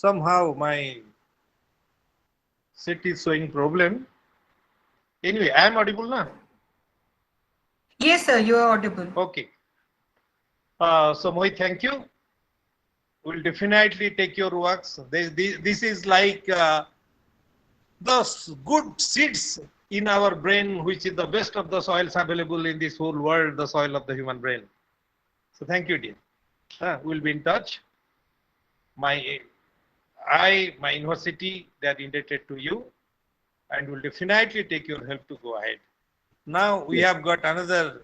Speaker 4: Somehow my set is showing problem. Anyway, I am audible now.
Speaker 1: Yes sir, you're audible.
Speaker 4: Okay. So Mohit, thank you. We'll definitely take your works. This is like the good seeds in our brain, which is the best of the soils available in this whole world, the soil of the human brain. So thank you, dear. We'll be in touch. My university, they are indebted to you, and will definitely take your help to go ahead. Now we have got another,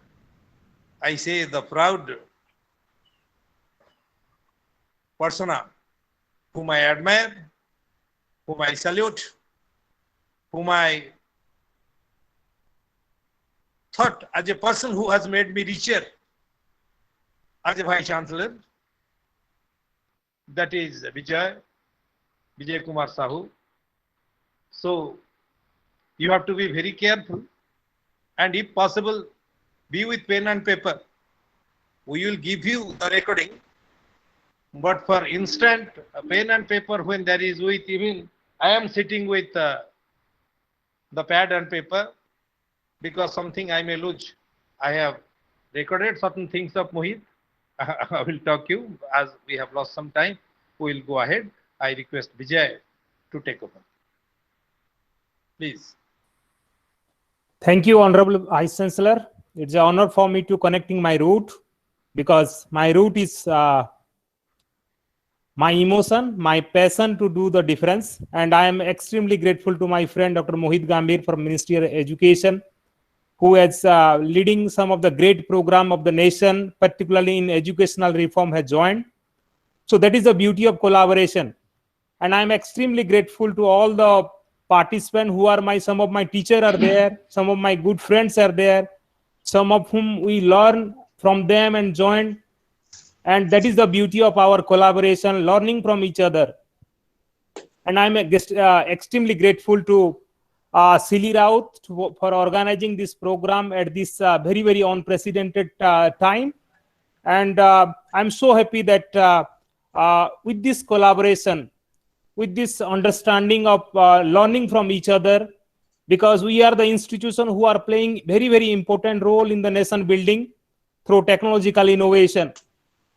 Speaker 4: I say, the proud persona whom I admire, whom I salute, whom I thought as a person who has made me richer as a Vice Chancellor. That is Vijay Kumar Sahu. So you have to be very careful, and if possible, be with pen and paper. We will give you the recording, but for instant, pen and paper, when there is with, even I am sitting with the pad and paper, because something I may lose. I have recorded certain things of Mohit. I will talk you as we have lost some time. We will go ahead. I request Vijay to take over. Please.
Speaker 5: Thank you, Honorable Vice Chancellor. It's an honor for me to connecting my route, because my route is my emotion, my passion to do the difference. And I am extremely grateful to my friend, Dr. Mohit Gambhir from Ministry of Education, who is leading some of the great program of the nation, particularly in educational reform, has joined. So that is the beauty of collaboration. And I'm extremely grateful to all the participants who are some of my teachers are there, some of my good friends are there, some of whom we learn from them and join. And that is the beauty of our collaboration, learning from each other. And I'm extremely grateful to Silly Raut for organizing this program at this very, very unprecedented time. And I'm so happy that with this collaboration, with this understanding of learning from each other, because we are the institution who are playing very, very important role in the nation building through technological innovation.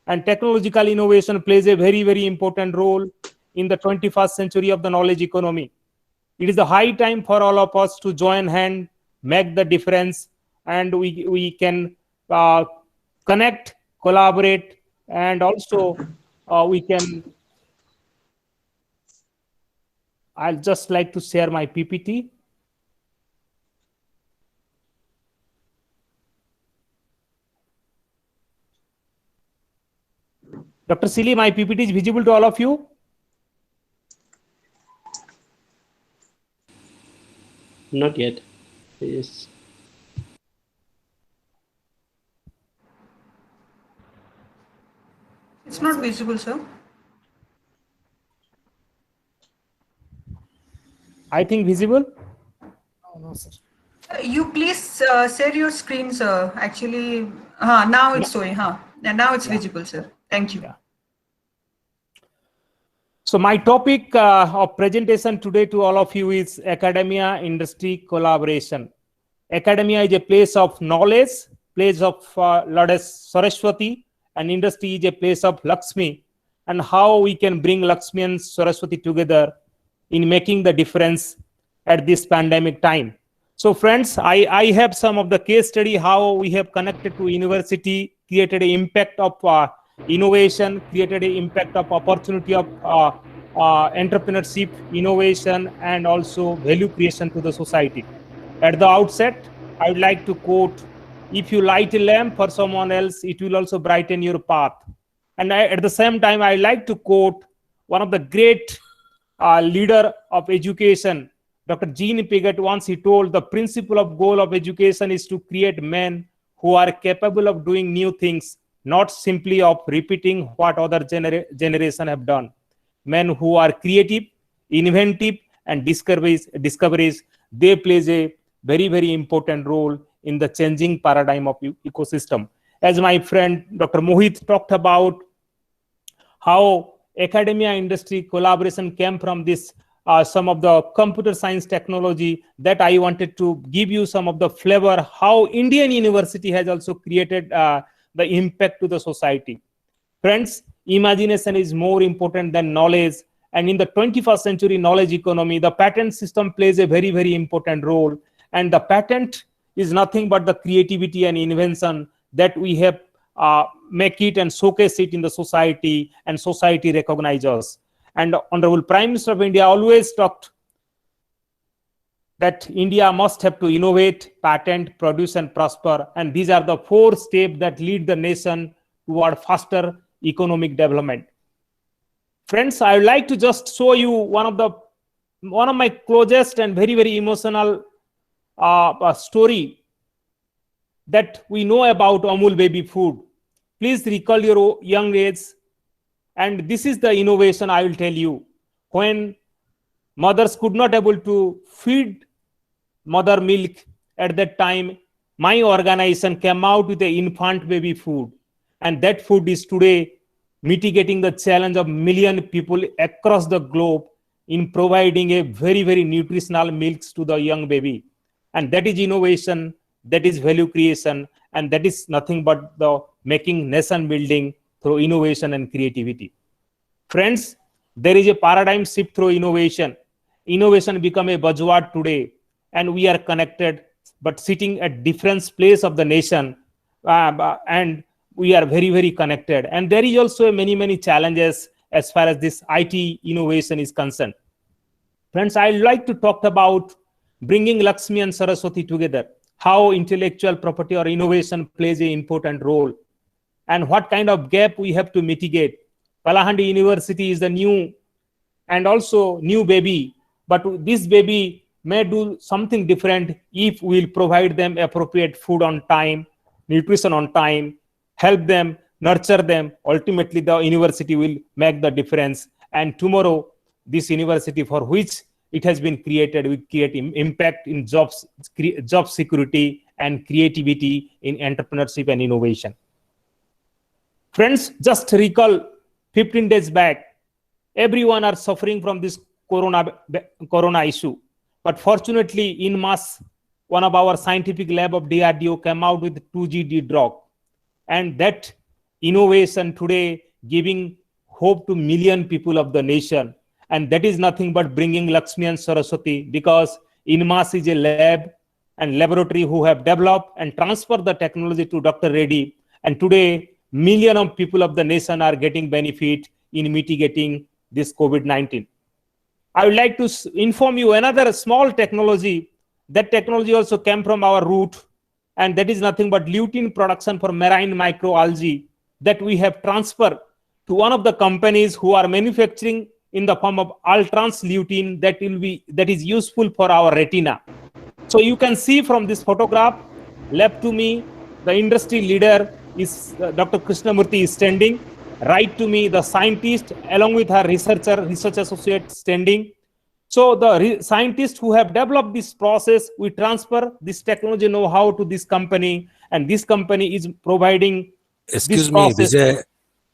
Speaker 5: And technological innovation plays a very, very important role in the 21st century of the knowledge economy. It is the high time for all of us to join hand, make the difference, and we can connect, collaborate, and also we can. I'll just like to share my PPT. Dr. Silly, my PPT is visible to all of you?
Speaker 2: Not yet. Yes.
Speaker 1: It's not visible, sir.
Speaker 5: I think visible.
Speaker 6: No, sir.
Speaker 1: You please share your screen, sir. Actually, now it's showing. And now it's visible, sir. Thank you.
Speaker 5: Yeah. So my topic of presentation today to all of you is academia industry collaboration. Academia is a place of knowledge, place of Goddess Saraswati, and industry is a place of Lakshmi, and how we can bring Lakshmi and Saraswati together in making the difference at this pandemic time. So friends, I have some of the case study how we have connected to university, created an impact of innovation, created an impact of opportunity of entrepreneurship, innovation, and also value creation to the society. At the outset, I would like to quote, if you light a lamp for someone else, it will also brighten your path. And at the same time, I like to quote one of the great leader of education, Dr. Jean Piaget. Once he told, the principle of goal of education is to create men who are capable of doing new things, not simply of repeating what other generation have done. Men who are creative, inventive, and discoveries, they plays a very, very important role in the changing paradigm of ecosystem. As my friend Dr. Mohit talked about how academia industry collaboration came from this some of the computer science technology, that I wanted to give you some of the flavor how Indian university has also created the impact to the society. Friends, imagination is more important than knowledge, and in the 21st century knowledge economy, the patent system plays a very, very important role. And the patent is nothing but the creativity and invention that we have make it and showcase it in the society, and society recognizes us. And Honorable Prime Minister of India always talked that India must have to innovate, patent, produce, and prosper. And these are the 4 steps that lead the nation toward faster economic development. Friends, I would like to just show you one of my closest and very, very emotional story that we know about Amul baby food. Please recall your young age. And this is the innovation I will tell you. When mothers could not able to feed mother milk at that time, my organization came out with the infant baby food. And that food is today mitigating the challenge of million people across the globe in providing a very, very nutritional milks to the young baby. And that is innovation, that is value creation, and that is nothing but the making nation building through innovation and creativity. Friends, there is a paradigm shift through innovation. Innovation become a buzzword today, and we are connected, but sitting at different place of the nation, and we are very, very connected. And there is also many, many challenges as far as this IT innovation is concerned. Friends, I like to talk about bringing Lakshmi and Saraswati together, how intellectual property or innovation plays an important role, and what kind of gap we have to mitigate. Kalahandi University is the new and also new baby, but this baby may do something different if we will provide them appropriate food on time, nutrition on time, help them, nurture them. Ultimately, the university will make the difference. And tomorrow, this university for which it has been created will create impact in jobs, job security, and creativity in entrepreneurship and innovation. Friends, just recall 15 days back, everyone are suffering from this corona issue. But fortunately, in March, one of our scientific lab of DRDO came out with 2G drug. And that innovation today giving hope to million people of the nation. And that is nothing but bringing Lakshmi and Saraswati, because INMAS is a lab and laboratory who have developed and transferred the technology to Dr. Reddy. And today, millions of people of the nation are getting benefit in mitigating this COVID-19. I would like to inform you another small technology. That technology also came from our root, and that is nothing but lutein production for marine microalgae that we have transferred to one of the companies who are manufacturing in the form of Altrans lutein that is useful for our retina. So you can see from this photograph, left to me, the industry leader is Dr. Krishnamurthy is standing. Right to me, the scientist along with her research associate standing. So the scientists who have developed this process, we transfer this technology know-how to this company, and this company is providing.
Speaker 7: Excuse me, Vijay.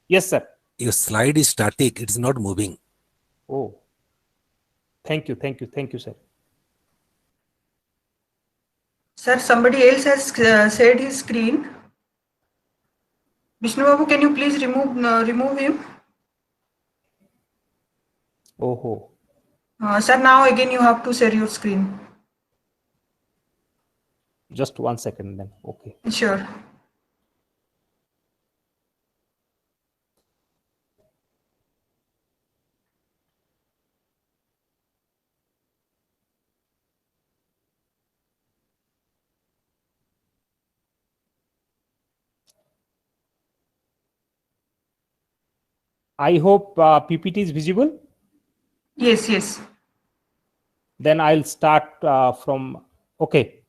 Speaker 5: Yes, sir.
Speaker 7: Your slide is static. It's not moving.
Speaker 5: Oh, thank you, sir.
Speaker 1: Sir, somebody else has shared his screen. Vishnu Babu, can you please remove him?
Speaker 5: Oh,
Speaker 1: Sir, now again you have to share your screen.
Speaker 5: just 1 second then. Okay.
Speaker 1: Sure.
Speaker 5: I hope PPT is visible.
Speaker 1: Yes, yes.
Speaker 5: Then I'll start from, okay.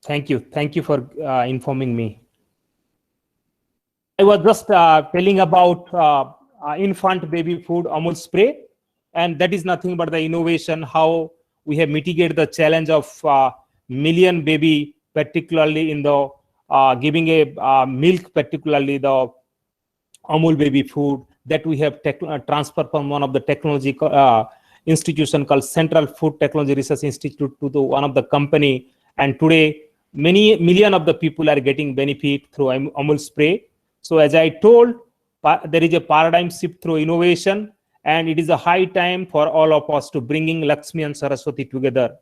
Speaker 5: Thank you for informing me. I was just telling about infant baby food Amul spray, and that is nothing but the innovation, how we have mitigated the challenge of million baby, particularly in the giving a milk, particularly the Amul baby food, that we have transferred from one of the technology institution called Central Food Technology Research Institute to the one of the company, and today many million of the people are getting benefit through Amul spray. So as I told, there is a paradigm shift through innovation, and it is a high time for all of us to bringing Lakshmi and Saraswati together.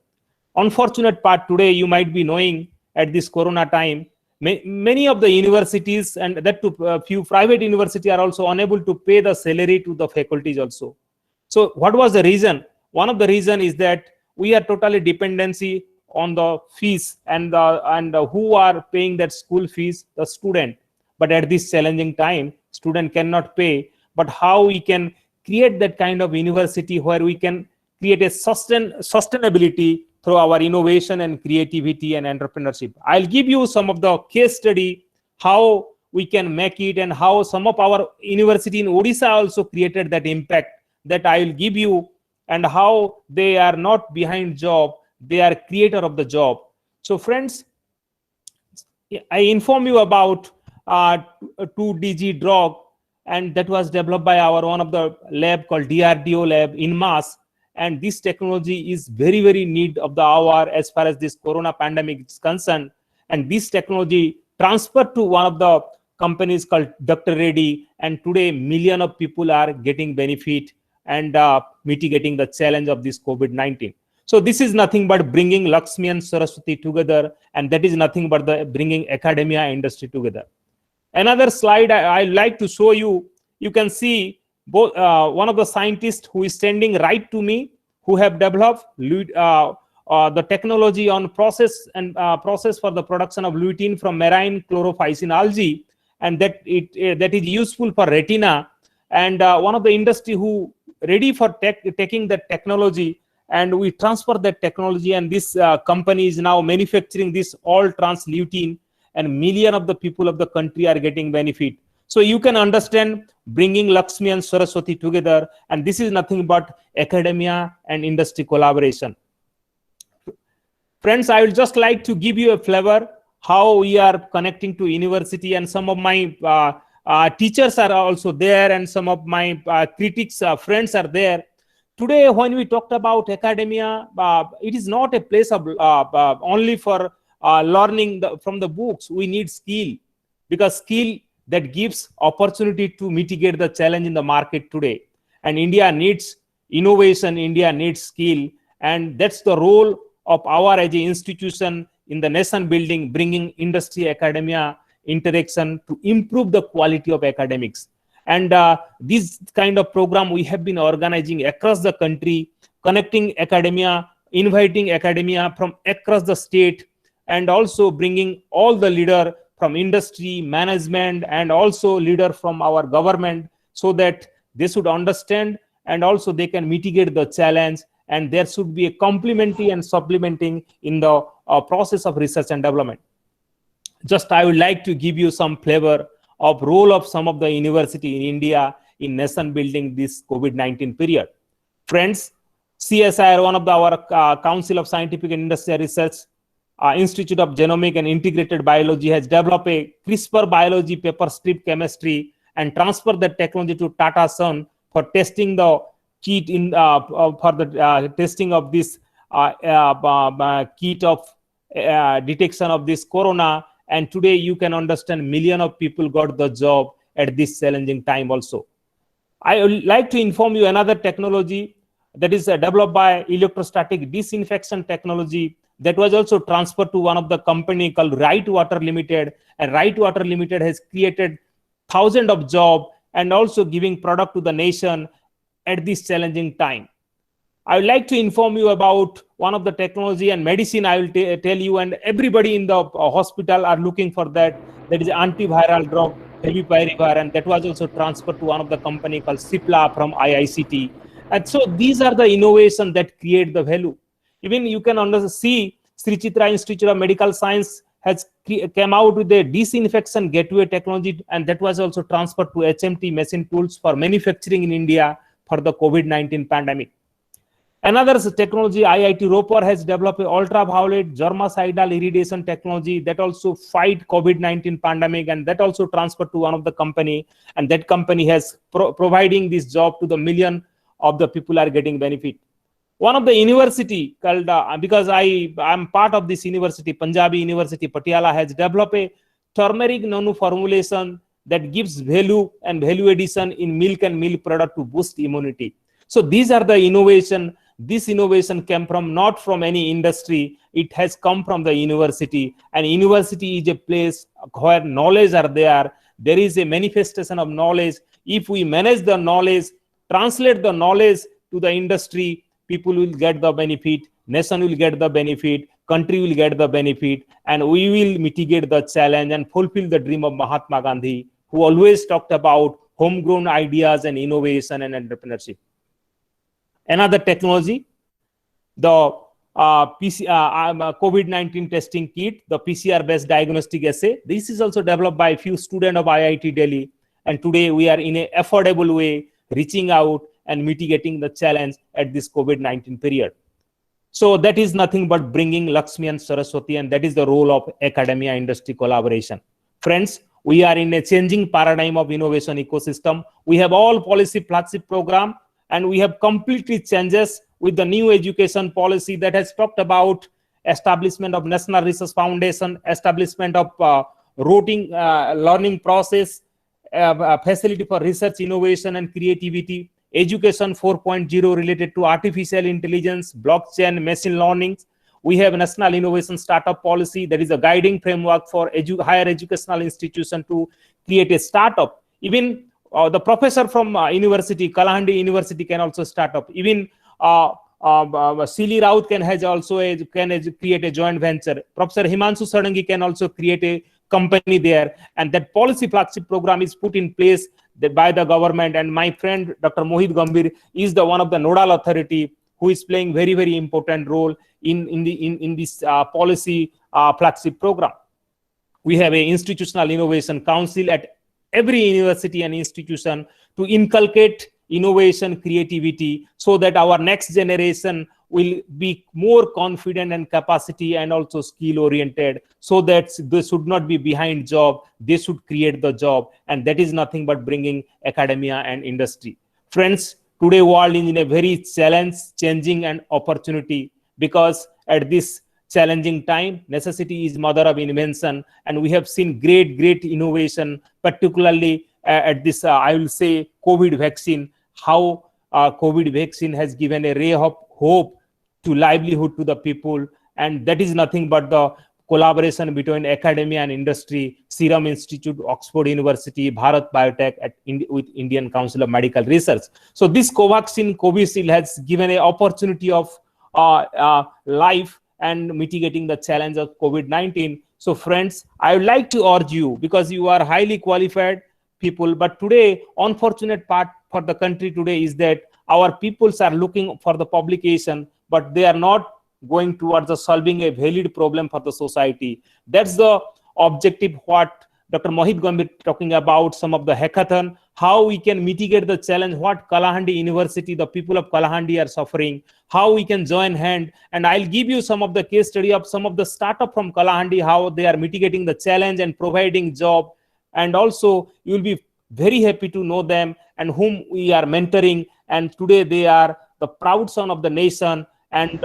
Speaker 5: Unfortunate part today, you might be knowing at this Corona time, many of the universities, and that too few private universities, are also unable to pay the salary to the faculties also. So what was the reason? One of the reason is that we are totally dependency on the fees, and who are paying that school fees? The student. But at this challenging time, student cannot pay. But how we can create that kind of university where we can create a sustainability through our innovation and creativity and entrepreneurship? I'll give you some of the case study how we can make it, and how some of our university in Odisha also created that impact, that I will give you, and how they are not behind job, they are creator of the job. So friends, I inform you about 2DG drug, and that was developed by our one of the lab called DRDO lab in Mass. And this technology is very need of the hour as far as this Corona pandemic is concerned. And this technology transferred to one of the companies called Dr. Reddy, and today million of people are getting benefit and mitigating the challenge of this COVID-19. So this is nothing but bringing Lakshmi and Saraswati together, and that is nothing but the bringing academia industry together. Another slide I like to show you. You can see both one of the scientists who is standing right to me, who have developed the technology on process for the production of lutein from marine chlorophycin algae, and that is useful for retina. And one of the industry who ready for taking that technology, and we transfer that technology, and this company is now manufacturing this all trans lutein, and million of the people of the country are getting benefit. So you can understand bringing Lakshmi and Saraswati together, and this is nothing but academia and industry collaboration. Friends, I would just like to give you a flavor how we are connecting to university, and some of my teachers are also there, and some of my critics friends are there. Today, when we talked about academia, it is not a place of only for learning from the books. We need skill, because skill that gives opportunity to mitigate the challenge in the market today. And India needs innovation, India needs skill, and that's the role of our as an institution in the nation building, bringing industry academia interaction to improve the quality of academics. And this kind of program we have been organizing across the country, connecting academia, inviting academia from across the state, and also bringing all the leader from industry, management, and also leader from our government, so that they should understand, and also they can mitigate the challenge, and there should be a complementary and supplementing in the process of research and development. Just I would like to give you some flavor of role of some of the university in India in nation building this COVID-19 period. Friends, CSIR, one of our Council of Scientific and Industrial Research, Institute of Genomic and Integrated Biology, has developed a CRISPR biology paper strip chemistry, and transfer that technology to Tata Sun for testing the kit in for the testing of this kit of detection of this corona. And today you can understand million of people got the job at this challenging time also. I would like to inform you another technology that is developed by electrostatic disinfection technology that was also transferred to one of the company called Right Water Limited, and Right Water Limited has created thousands of jobs and also giving product to the nation at this challenging time. I would like to inform you about one of the technology and medicine I will tell you, and everybody in the hospital are looking for that. That is antiviral drug, favipiravir, and that was also transferred to one of the company called Cipla from IICT. And so these are the innovation that create the value. Even you can see Sri Chitra Institute of Medical Science has came out with a disinfection gateway technology, and that was also transferred to HMT machine tools for manufacturing in India for the COVID-19 pandemic. Another technology, IIT Ropar has developed a ultraviolet germicidal irradiation technology that also fight COVID-19 pandemic, and that also transferred to one of the company, and that company has providing this job to the million of the people are getting benefit. One of the university called, because I am part of this university, Punjabi University Patiala has developed a turmeric nano formulation that gives value and value addition in milk and milk product to boost immunity. So these are the innovation. This innovation came from not from any industry. It has come from the university, and university is a place where knowledge are there. There is a manifestation of knowledge. If we manage the knowledge, translate the knowledge to the industry, people will get the benefit, nation will get the benefit, country will get the benefit, and we will mitigate the challenge and fulfill the dream of Mahatma Gandhi, who always talked about homegrown ideas and innovation and entrepreneurship. Another technology, the COVID-19 testing kit, the PCR-based diagnostic assay. This is also developed by a few students of IIT Delhi, and today we are in an affordable way reaching out and mitigating the challenge at this COVID-19 period. So that is nothing but bringing Lakshmi and Saraswati, and that is the role of academia industry collaboration. Friends, we are in a changing paradigm of innovation ecosystem. We have all policy flagship program, and we have completely changes with the new education policy that has talked about establishment of National Research Foundation, establishment of routing learning process, facility for research, innovation, and creativity, education 4.0 related to artificial intelligence, blockchain, machine learning. We have National Innovation Startup Policy that is a guiding framework for higher educational institution to create a startup. Even the professor from university, Kalahandi University, can also start up. Even Sili Raut can create a joint venture. Professor Himanshu Sarangi can also create a company there, and that policy flagship program is put in place by the government. And my friend Dr. Mohit Gambhir is the one of the nodal authority who is playing very, very important role in this policy flagship program. We have an institutional innovation council at every university and institution to inculcate innovation, creativity, so that our next generation will be more confident and capacity and also skill oriented, so that they should not be behind job, they should create the job, and that is nothing but bringing academia and industry. Friends, today world is in a very challenge, changing and opportunity, because at this challenging time, necessity is mother of invention, and we have seen great innovation, particularly at this, I will say, COVID vaccine, how COVID vaccine has given a ray of hope to livelihood to the people, and that is nothing but the collaboration between academia and industry, Serum Institute, Oxford University, Bharat Biotech with Indian Council of Medical Research. So this Covaxin, Covishield has given an opportunity of life and mitigating the challenge of COVID-19. So friends, I would like to urge you, because you are highly qualified people, but today, unfortunate part for the country today is that our peoples are looking for the publication, but they are not going towards solving a valid problem for the society. That's the objective what Dr. Mohit Gambhir talking about, some of the hackathon, how we can mitigate the challenge, what Kalahandi University, the people of Kalahandi are suffering, how we can join hand. And I'll give you some of the case study of some of the startup from Kalahandi, how they are mitigating the challenge and providing job. And also you will be very happy to know them and whom we are mentoring. And today they are the proud son of the nation, and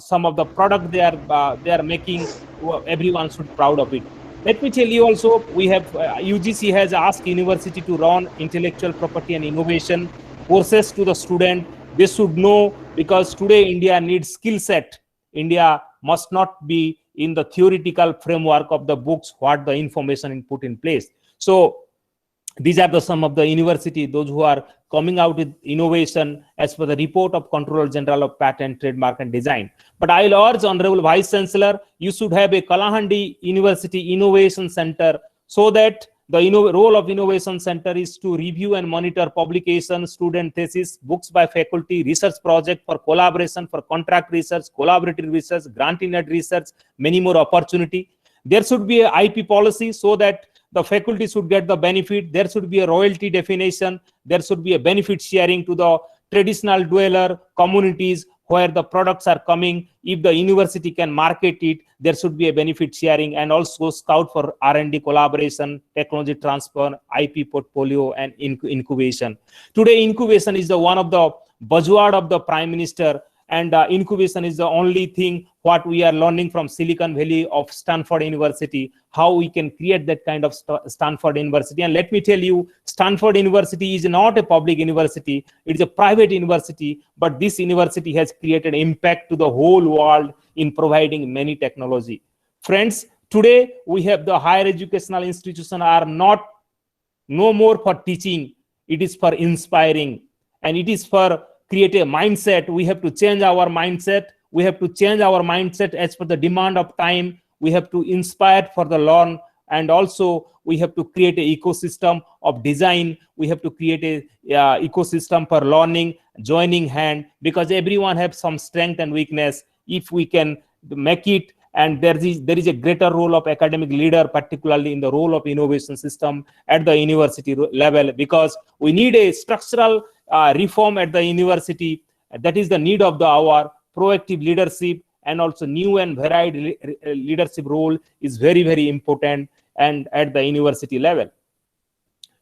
Speaker 5: some of the product they are making, everyone should proud of it. Let me tell you also, we have UGC has asked university to run intellectual property and innovation courses to the student. They should know, because today India needs skill set. India must not be in the theoretical framework of the books, what the information is put in place. So these are the some of the university, those who are coming out with innovation as per the report of Controller General of Patent, Trademark and Design. But I'll urge Honorable Vice Chancellor, you should have a Kalahandi University Innovation Center, so that the role of Innovation Center is to review and monitor publication, student thesis, books by faculty, research project for collaboration, for contract research, collaborative research, grant-in-aid research, many more opportunity. There should be a IP policy so that the faculty should get the benefit. There should be a royalty definition. There should be a benefit sharing to the traditional dweller communities where the products are coming. If the university can market it, there should be a benefit sharing, and also scout for R&D collaboration, technology transfer, IP portfolio, and incubation. Today, incubation is the one of the buzzword of the Prime Minister, and incubation is the only thing what we are learning from Silicon Valley of Stanford University, how we can create that kind of Stanford University. And let me tell you, Stanford University is not a public university, it is a private university, but this university has created impact to the whole world in providing many technology. Friends, today we have the higher educational institutions are no more for teaching, it is for inspiring, and it is for create a mindset. We have to change our mindset. We have to change our mindset as per the demand of time. We have to inspire for the learn, and also we have to create an ecosystem of design. We have to create a ecosystem for learning, joining hand, because everyone has some strength and weakness. If we can make it, and there is a greater role of academic leader, particularly in the role of innovation system at the university level, because we need a structural reform at the university. That is the need of the hour. Proactive leadership and also new and varied leadership role is very, very important, and at the university level.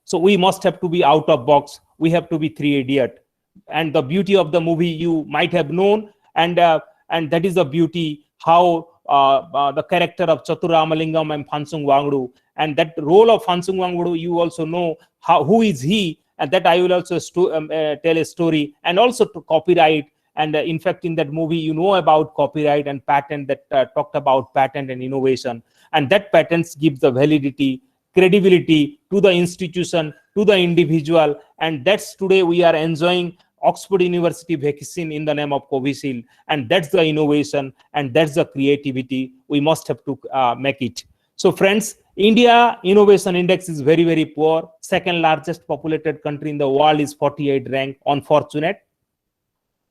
Speaker 5: So we must have to be out of box. We have to be Three Idiot, and the beauty of the movie you might have known, and that is the beauty how the character of Chatur Ramalingam and Phansung Wangdu, and that role of Phansung Wangdu, you also know who is he, and that I will also tell a story, and also to copyright. And in fact, in that movie, you know about copyright and patent, that talked about patent and innovation, and that patents give the validity, credibility to the institution, to the individual, and that's today we are enjoying Oxford University vaccine in the name of Covishield, and that's the innovation, and that's the creativity. We must have to make it. So friends, India Innovation Index is very, very poor. Second largest populated country in the world is 48 rank, unfortunate.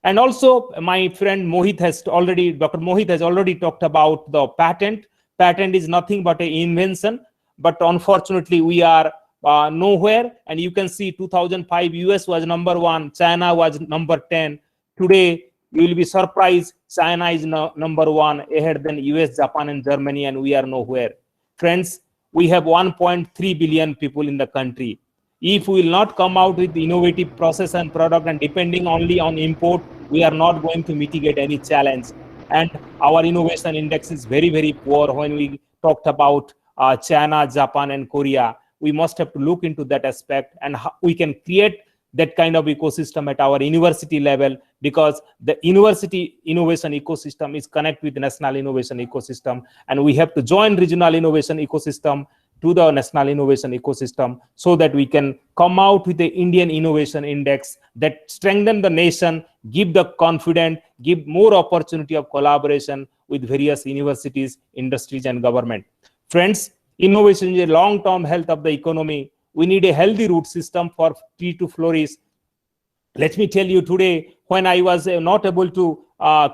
Speaker 5: And also my friend Mohit has already, Dr. Mohit has already talked about the patent. Patent is nothing but an invention, but unfortunately we are nowhere. And you can see 2005 US was number 1, China was number 10. Today you will be surprised, China is number 1 ahead than US, Japan and Germany, and we are nowhere. Friends, we have 1.3 billion people in the country. If we will not come out with innovative process and product and depending only on import, we are not going to mitigate any challenge. And our innovation index is very, very poor. When we talked about China, Japan and Korea, we must have to look into that aspect, and how we can create that kind of ecosystem at our university level, because the university innovation ecosystem is connected with the national innovation ecosystem, and we have to join regional innovation ecosystem to the national innovation ecosystem, so that we can come out with the Indian Innovation Index that strengthen the nation, give the confidence, give more opportunity of collaboration with various universities, industries and government. Friends, innovation is a long-term health of the economy. We need a healthy root system for tree to flourish. Let me tell you, today, when I was not able to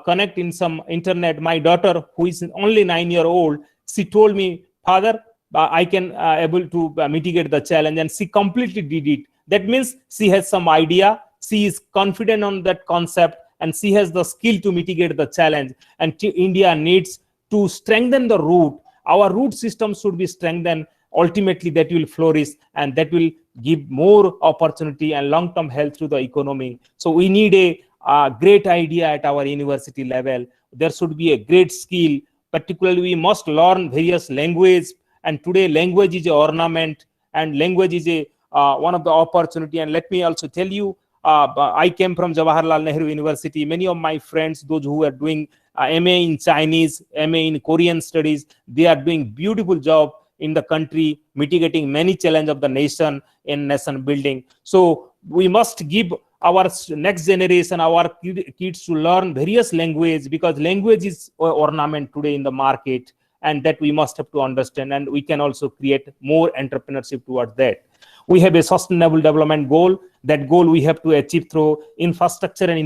Speaker 5: connect in some internet, my daughter, who is only 9-year-old, she told me, "Father, I can able to mitigate the challenge," and she completely did it. That means she has some idea, she is confident on that concept, and she has the skill to mitigate the challenge. And India needs to strengthen the root. Our root system should be strengthened. ultimately that will flourish and that will give more opportunity and long-term health to the economy. So we need a great idea at our university level. There should be a great skill. Particularly, we must learn various languages. And today, language is an ornament, and language is a one of the opportunity. And let me also tell you, I came from Jawaharlal Nehru University. Many of my friends, those who are doing MA in Chinese, MA in Korean studies, they are doing beautiful job in the country, mitigating many challenges of the nation in nation building. So we must give our next generation, our kids to learn various languages, because language is ornament today in the market, and that we must have to understand, and we can also create more entrepreneurship towards that. We have a sustainable development goal. That goal we have to achieve through infrastructure and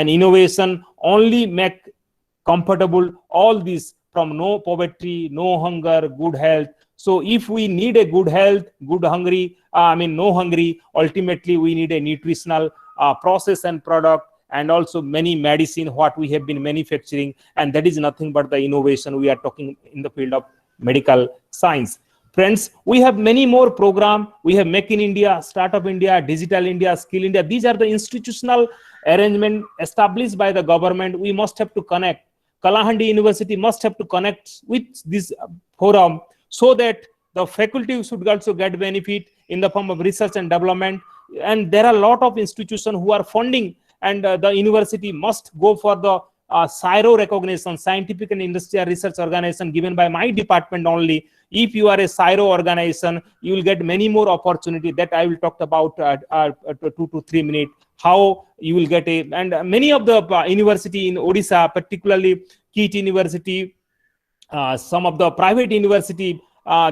Speaker 5: innovation only make comfortable all these, from no poverty, no hunger, good health. So if we need a good health, no hungry, ultimately we need a nutritional process and product, and also many medicine what we have been manufacturing, and that is nothing but the innovation we are talking in the field of medical science. Friends, we have many more programs. We have Make in India, Startup India, Digital India, Skill India. These are the institutional arrangement established by the government. We must have to connect. Kalahandi University must have to connect with this forum, so that the faculty should also get benefit in the form of research and development. And there are a lot of institutions who are funding, and the university must go for the CSIRO recognition, Scientific and Industrial Research Organization, given by my department only. If you are a CSIRO organization, you will get many more opportunity that I will talk about 2 to 3 minutes, how you will get a, and many of the university in Odisha, particularly KIT University, some of the private university,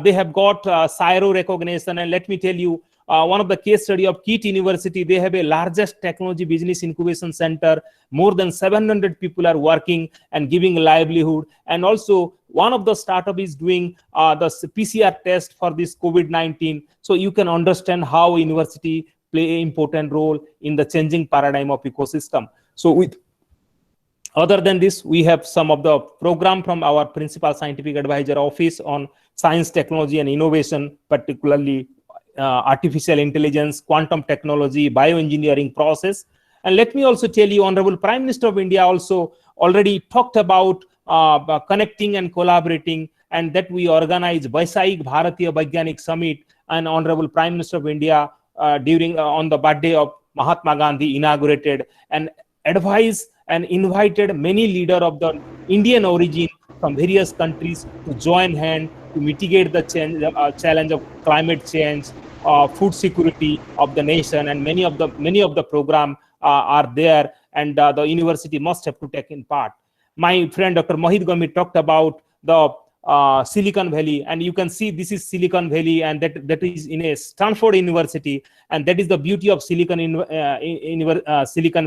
Speaker 5: they have got CSIRO recognition. And let me tell you, one of the case study of KIT University, they have a largest technology business incubation center. More than 700 people are working and giving livelihood. And also one of the startup is doing the PCR test for this COVID-19. So you can understand how university play an important role in the changing paradigm of ecosystem. So with other than this, we have some of the program from our principal scientific advisor office on science, technology, and innovation, particularly artificial intelligence, quantum technology, bioengineering process. And let me also tell you, Honorable Prime Minister of India also already talked about connecting and collaborating, and that we organize Vaishayik Bharatiya Vaigyanik Summit, and Honorable Prime Minister of India during on the birthday of Mahatma Gandhi inaugurated and advised and invited many leaders of the Indian origin from various countries to join hand to mitigate the challenge of climate change, food security of the nation, and many of the program are there, and the university must have to take in part. My friend Dr. Mohit Gambhir talked about the Silicon Valley, and you can see this is Silicon Valley, and that is in a Stanford University, and that is the beauty of Silicon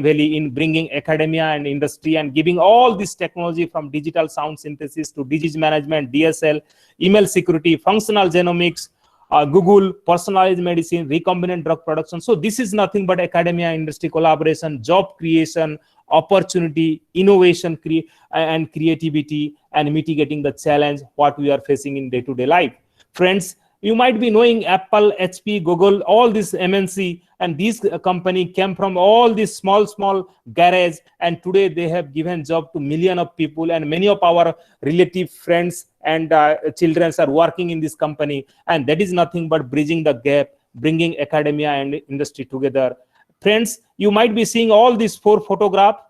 Speaker 5: Valley in bringing academia and industry and giving all this technology from digital sound synthesis to disease management, DSL, email security, functional genomics, Google, personalized medicine, recombinant drug production. So this is nothing but academia, industry collaboration, job creation, opportunity, innovation, and creativity, and mitigating the challenge what we are facing in day-to-day life. Friends, you might be knowing Apple, HP, Google, all this MNC, and these company came from all these small garage, and today they have given job to millions of people, and many of our relative friends and children are working in this company, and that is nothing but bridging the gap, bringing academia and industry together. Friends, you might be seeing all these 4 photographs,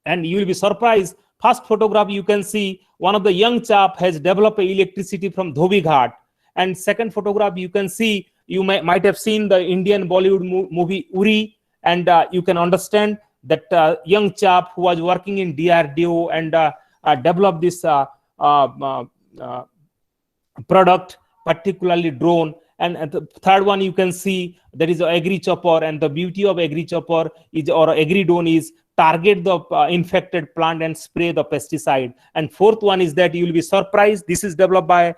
Speaker 5: and you will be surprised. First photograph, you can see one of the young chap has developed electricity from Dhobi Ghat. And second photograph, you can see, you might have seen the Indian Bollywood movie Uri, and you can understand that young chap who was working in DRDO and developed this product, particularly drone. And the third one, you can see that is Agri Chopper, and the beauty of Agri Chopper is, or Agri Drone, is target the infected plant and spray the pesticide. And fourth one is that you will be surprised. This is developed by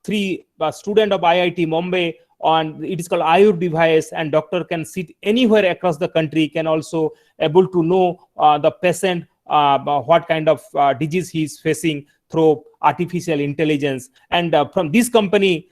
Speaker 5: 3 students of IIT Bombay, and it is called Ayur device, and doctor can sit anywhere across the country, can also able to know the patient what kind of disease he is facing through artificial intelligence. And from this company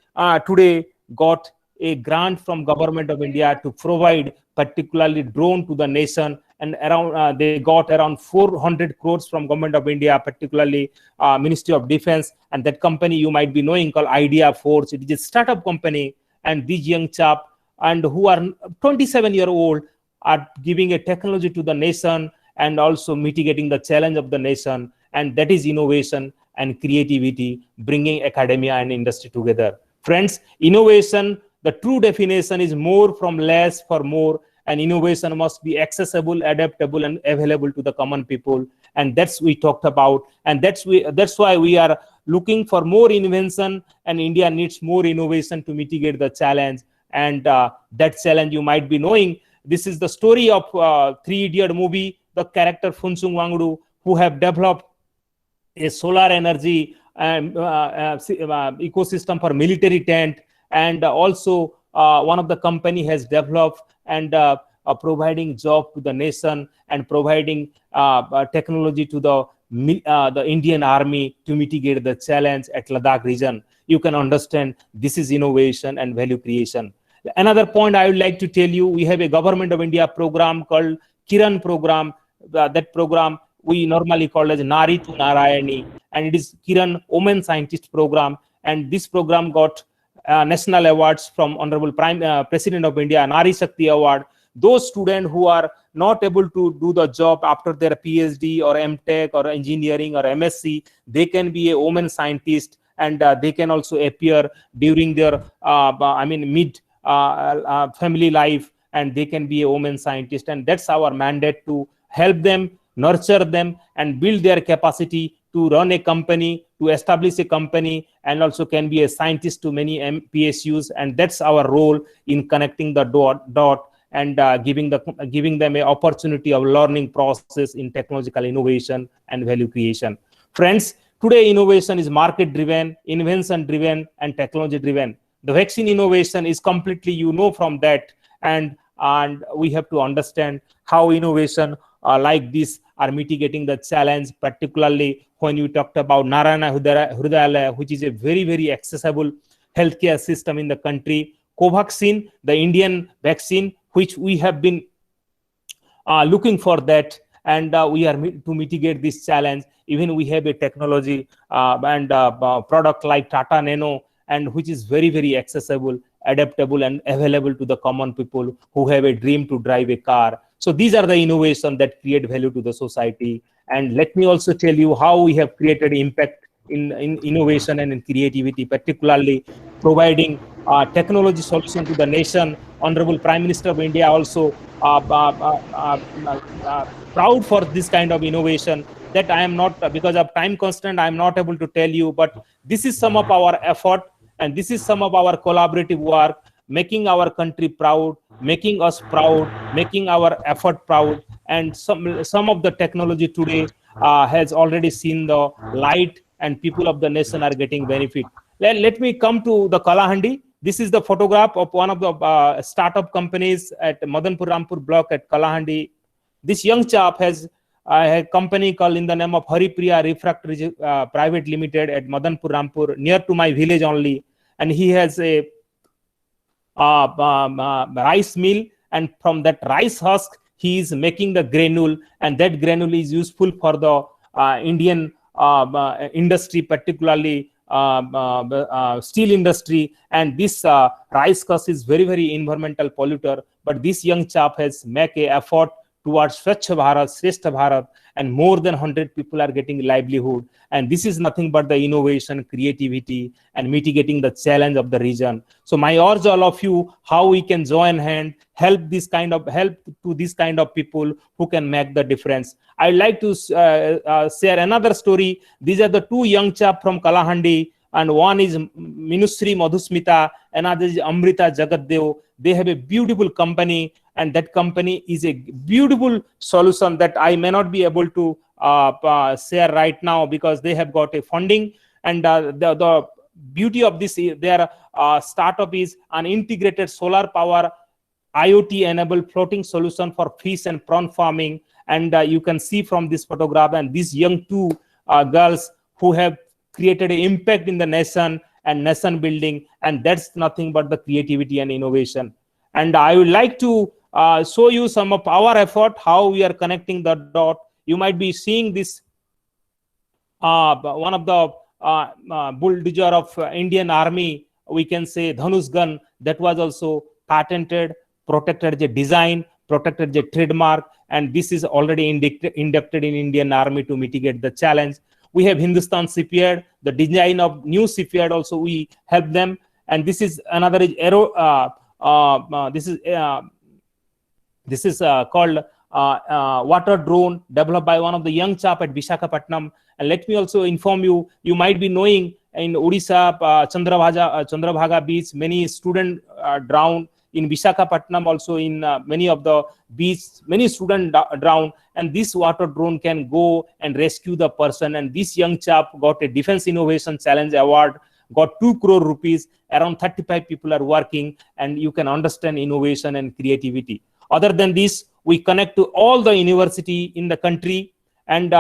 Speaker 5: today got a grant from Government of India to provide particularly drone to the nation, and around they got around 400 crores from Government of India, particularly Ministry of Defense. And that company you might be knowing called Idea Force. It is a startup company, and these young chap and who are 27-year-old are giving a technology to the nation and also mitigating the challenge of the nation. And that is innovation and creativity, bringing academia and industry together. Friends, innovation, the true definition is more from less for more, and innovation must be accessible, adaptable, and available to the common people. And that's we talked about, and that's why we are looking for more invention, and India needs more innovation to mitigate the challenge. And that challenge you might be knowing. This is the story of Three Idiot movie, the character Funsung Wangdu, who have developed a solar energy ecosystem for military tent. And also one of the company has developed and providing job to the nation and providing technology to the Indian Army to mitigate the challenge at Ladakh region. You can understand this is innovation and value creation. Another point I would like to tell you, we have a Government of India program called Kiran program. That program we normally call as Nari to Narayani, and it is Kiran Women Scientist program. And this program got national awards from Honorable President of India, Nari Shakti Award. Those students who are not able to do the job after their PhD or MTech or engineering or MSc, they can be a woman scientist, and they can also appear during their mid family life, and they can be a woman scientist. And that's our mandate, to help them, nurture them, and build their capacity to run a company, to establish a company, and also can be a scientist to many PSUs. And that's our role in connecting the dot and giving them an opportunity of learning process in technological innovation and value creation. Friends, today innovation is market driven, invention driven, and technology driven. The vaccine innovation is completely, from that, and we have to understand how innovation like this are mitigating the challenge, particularly when you talked about Narayana Hrudayalaya, which is a very, very accessible healthcare system in the country. Covaxin, the Indian vaccine, which we have been looking for that, and we are to mitigate this challenge. Even we have a technology and product like Tata Nano, and which is very, very accessible, adaptable, and available to the common people who have a dream to drive a car. So these are the innovations that create value to the society. And let me also tell you how we have created impact in innovation and in creativity, particularly providing technology solution to the nation. Honorable Prime Minister of India also proud for this kind of innovation that I am not, because of time constraint, I am not able to tell you, but this is some of our effort, and this is some of our collaborative work, making our country proud, making us proud, making our effort proud. And some of the technology today has already seen the light, and people of the nation are getting benefit. Let me come to the Kalahandi. This is the photograph of one of the startup companies at Madanpur Rampur block at Kalahandi. This young chap has a company called in the name of Haripriya Refractory Private Limited at Madanpur Rampur, near to my village only. And he has a rice mill, and from that rice husk he is making the granule, and that granule is useful for the Indian industry, particularly steel industry. And this rice husk is very, very environmental polluter, but this young chap has made an effort towards Swachh Bharat, Shrestha Bharat, and more than 100 people are getting livelihood. And this is nothing but the innovation, creativity, and mitigating the challenge of the region. So my urge all of you, how we can join hand, help to this kind of people who can make the difference. I'd like to share another story. These are the two young chap from Kalahandi, and one is Minusri Madhusmita, another is Amrita Jagatdev. They have a beautiful company, and that company is a beautiful solution that I may not be able to share right now, because they have got a funding. And the beauty of this, their startup is an integrated solar power IoT enabled floating solution for fish and prawn farming. And you can see from this photograph, and these young two girls who have created an impact in the nation and nation building, and that's nothing but the creativity and innovation. And I would like to show you some of our effort, how we are connecting the dot. You might be seeing this, one of the bulldozer of Indian Army, we can say Dhanush gun, that was also patented, protected as a design, protected as a trademark, and this is already inducted in Indian Army to mitigate the challenge. We have Hindustan Shipyard, the design of new shipyard also we help them. And this is another aero, this is called water drone, developed by one of the young chap at Visakhapatnam. And let me also inform you, you might be knowing in Odisha, Chandrabhaga beach, many students drowned. In Visakhapatnam also, in many of the beach, many students drowned, and this water drone can go and rescue the person. And this young chap got a Defense Innovation Challenge Award, got 2 crore rupees, around 35 people are working, and you can understand innovation and creativity. Other than this, we connect to all the university in the country and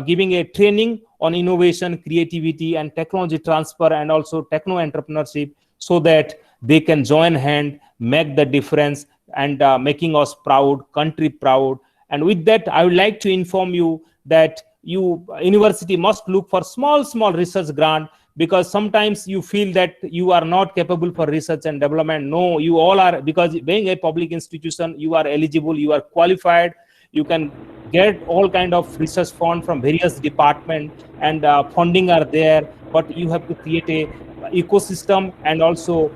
Speaker 5: giving a training on innovation, creativity, and technology transfer, and also techno entrepreneurship, so that they can join hand, make the difference, and making us proud, country proud. And with that, I would like to inform you that university must look for small research grant, because sometimes you feel that you are not capable for research and development. No, you all are, because being a public institution, you are eligible, you are qualified, you can get all kind of research fund from various departments, and funding are there, but you have to create a ecosystem and also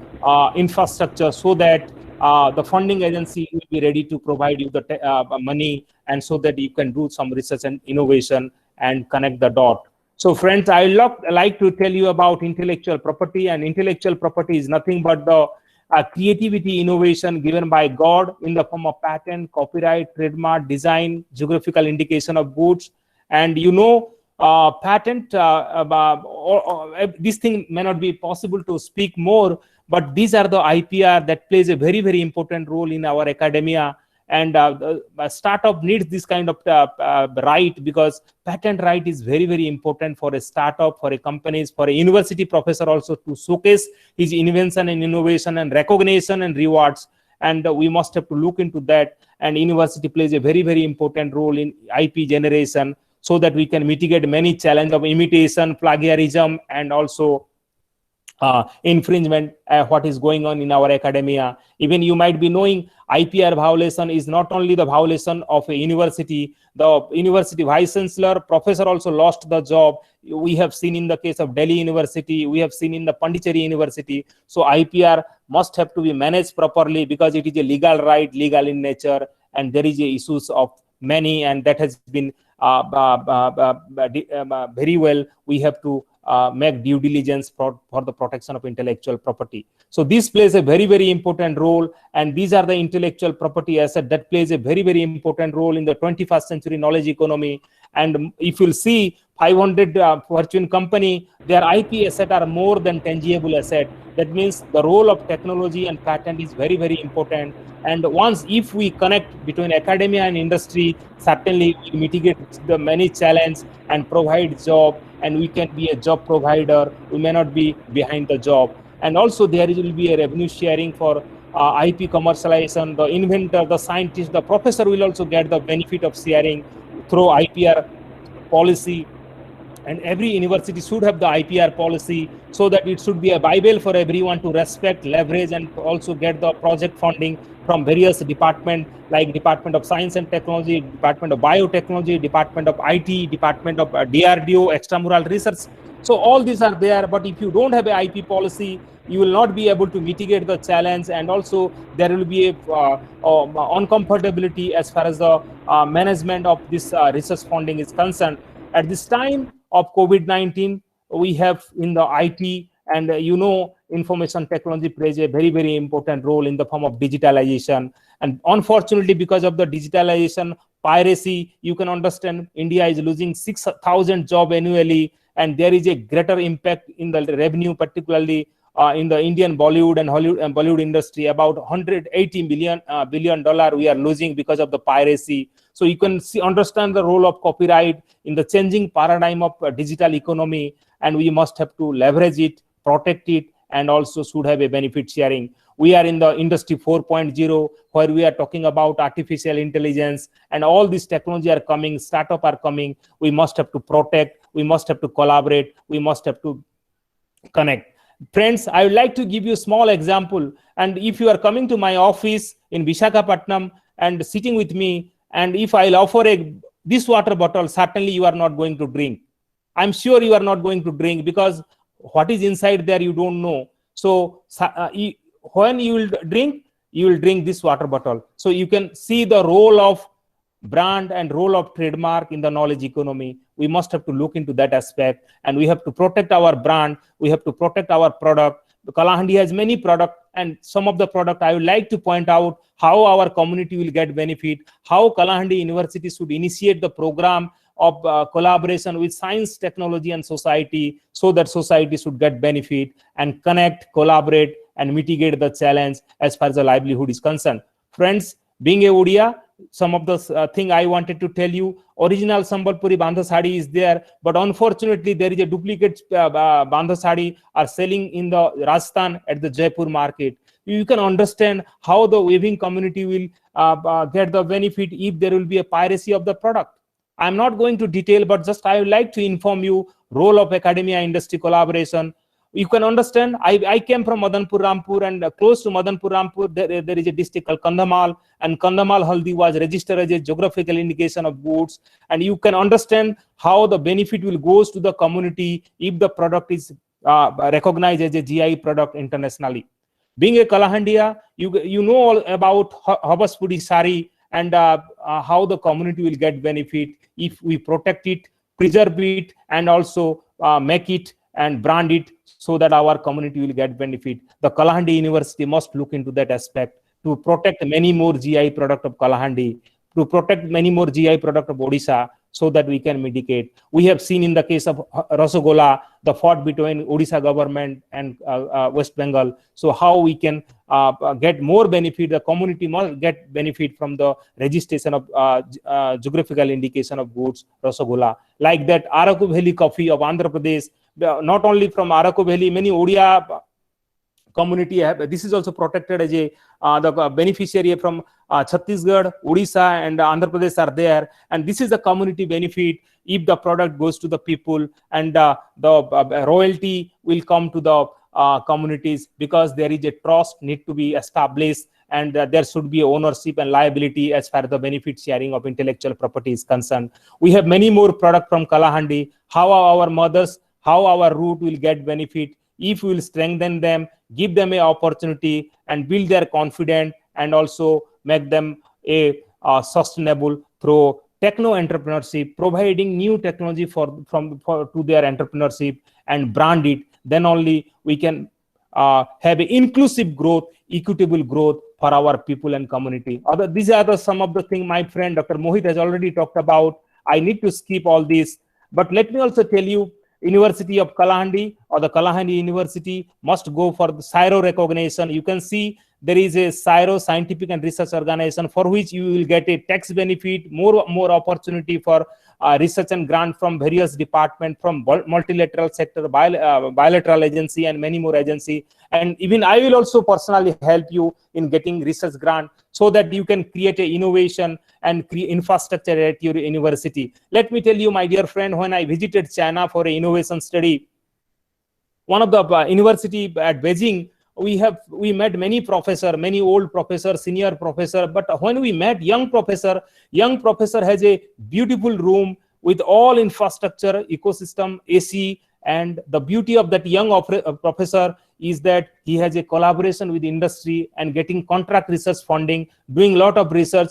Speaker 5: infrastructure, so that the funding agency will be ready to provide you the money, and so that you can do some research and innovation and connect the dot. So friends, I like to tell you about intellectual property. And intellectual property is nothing but the creativity, innovation given by God in the form of patent, copyright, trademark, design, geographical indication of goods. And you know, patent, this thing may not be possible to speak more, but these are the IPR that plays a very important role in our academia. And a startup needs this kind of right, because patent right is very important for a startup, for a companies, for a university professor also, to showcase his invention and innovation and recognition and rewards. And we must have to look into that. And university plays a very important role in IP generation, so that we can mitigate many challenges of imitation, plagiarism, and also infringement, what is going on in our academia. Even you might be knowing, IPR violation is not only the violation of a university, the university vice chancellor, professor also lost the job. We have seen in the case of Delhi University, we have seen in the Pondicherry University. So IPR must have to be managed properly, because it is a legal right, legal in nature, and there is a issues of many, and that has been very well. We have to make due diligence for the protection of intellectual property. So this plays a very important role, and these are the intellectual property asset that plays a very important role in the 21st century knowledge economy. And if you'll see 500 Fortune company, their IP asset are more than tangible asset. That means the role of technology and patent is very important. And once, if we connect between academia and industry, certainly we mitigate the many challenges and provide job, and we can be a job provider. We may not be behind the job. And also there will be a revenue sharing for IP commercialization. The inventor, the scientist, the professor will also get the benefit of sharing through IPR policy. And every university should have the IPR policy, so that it should be a Bible for everyone to respect, leverage, and also get the project funding from various departments, like Department of Science and Technology, Department of Biotechnology, Department of IT, Department of DRDO, extramural research. So all these are there, but if you don't have an IP policy, you will not be able to mitigate the challenge, and also there will be a uncomfortability as far as the management of this research funding is concerned. At this time of COVID-19, we have in the IT, and information technology plays a very important role in the form of digitalization. And unfortunately, because of the digitalization, piracy, you can understand India is losing 6,000 jobs annually, and there is a greater impact in the revenue, particularly in the Indian Bollywood and Hollywood and Bollywood industry. About $180 billion we are losing because of the piracy. So you can understand the role of copyright in the changing paradigm of digital economy, and we must have to leverage it, protect it, and also should have a benefit sharing. We are in the industry 4.0, where we are talking about artificial intelligence, and all these technology are coming, startup are coming. We must have to protect, we must have to collaborate, we must have to connect. Friends, I would like to give you a small example. And if you are coming to my office in Visakhapatnam and sitting with me, and if I'll offer this water bottle, certainly you are not going to drink. I'm sure you are not going to drink, because what is inside there you don't know. So when you will drink this water bottle. So you can see the role of brand and role of trademark in the knowledge economy. We must have to look into that aspect, and we have to protect our brand. We have to protect our product. Kalahandi has many products, and some of the product I would like to point out how our community will get benefit, how Kalahandi University should initiate the program of collaboration with science, technology, and society, so that society should get benefit and connect, collaborate, and mitigate the challenge as far as the livelihood is concerned. Friends, being a Odia, some of the thing I wanted to tell you, original Sambalpuri Bandha Sari is there, but unfortunately there is a duplicate Bandha Sari are selling in the Rajasthan at the Jaipur market. You can understand how the weaving community will get the benefit if there will be a piracy of the product. I'm not going to detail, but just I would like to inform you role of academia industry collaboration. You can understand, I came from Madanpur Rampur, and close to Madanpur Rampur, there is a district called Kandhamal, and Kandhamal Haldi was registered as a geographical indication of goods. And you can understand how the benefit will goes to the community if the product is recognized as a GI product internationally. Being a Kalahandia, you know all about Habaspudi Sari, and how the community will get benefit if we protect it, preserve it, and also make it and brand it, so that our community will get benefit. The Kalahandi University must look into that aspect to protect many more GI product of Kalahandi, to protect many more GI product of Odisha, so that we can mitigate. We have seen in the case of Rasagola, the fight between Odisha government and West Bengal. So how we can get more benefit, the community must get benefit from the registration of geographical indication of goods, Rasagola. Like that, Araku Valley coffee of Andhra Pradesh, not only from Araku Valley, many Odia community have, this is also protected as a the beneficiary from Chhattisgarh, Odisha, and Andhra Pradesh are there, and this is the community benefit if the product goes to the people, and the royalty will come to the communities, because there is a trust need to be established, and there should be ownership and liability as far as the benefit sharing of intellectual property is concerned. We have many more products from Kalahandi, how our mothers, how our root will get benefit if we will strengthen them, give them an opportunity, and build their confidence, and also make them a sustainable through techno entrepreneurship, providing new technology to their entrepreneurship, and brand it. Then only we can have an inclusive growth, equitable growth for our people and community. These are some of the things my friend Dr. Mohit has already talked about. I need to skip all this, but let me also tell you, University of Kalahandi or the Kalahandi University must go for the CSIRO recognition. You can see there is a CSIRO, Scientific and Research Organization, for which you will get a tax benefit, more opportunity for research and grant from various departments, from multilateral sector, bilateral agency, and many more agency. And even I will also personally help you in getting research grant, so that you can create a innovation and create infrastructure at your university. Let me tell you, my dear friend, when I visited China for an innovation study, one of the university at Beijing, we met many professor, many old professor, senior professor, but when we met young professor has a beautiful room with all infrastructure, ecosystem, AC, and the beauty of that young professor is that he has a collaboration with industry and getting contract research funding, doing a lot of research.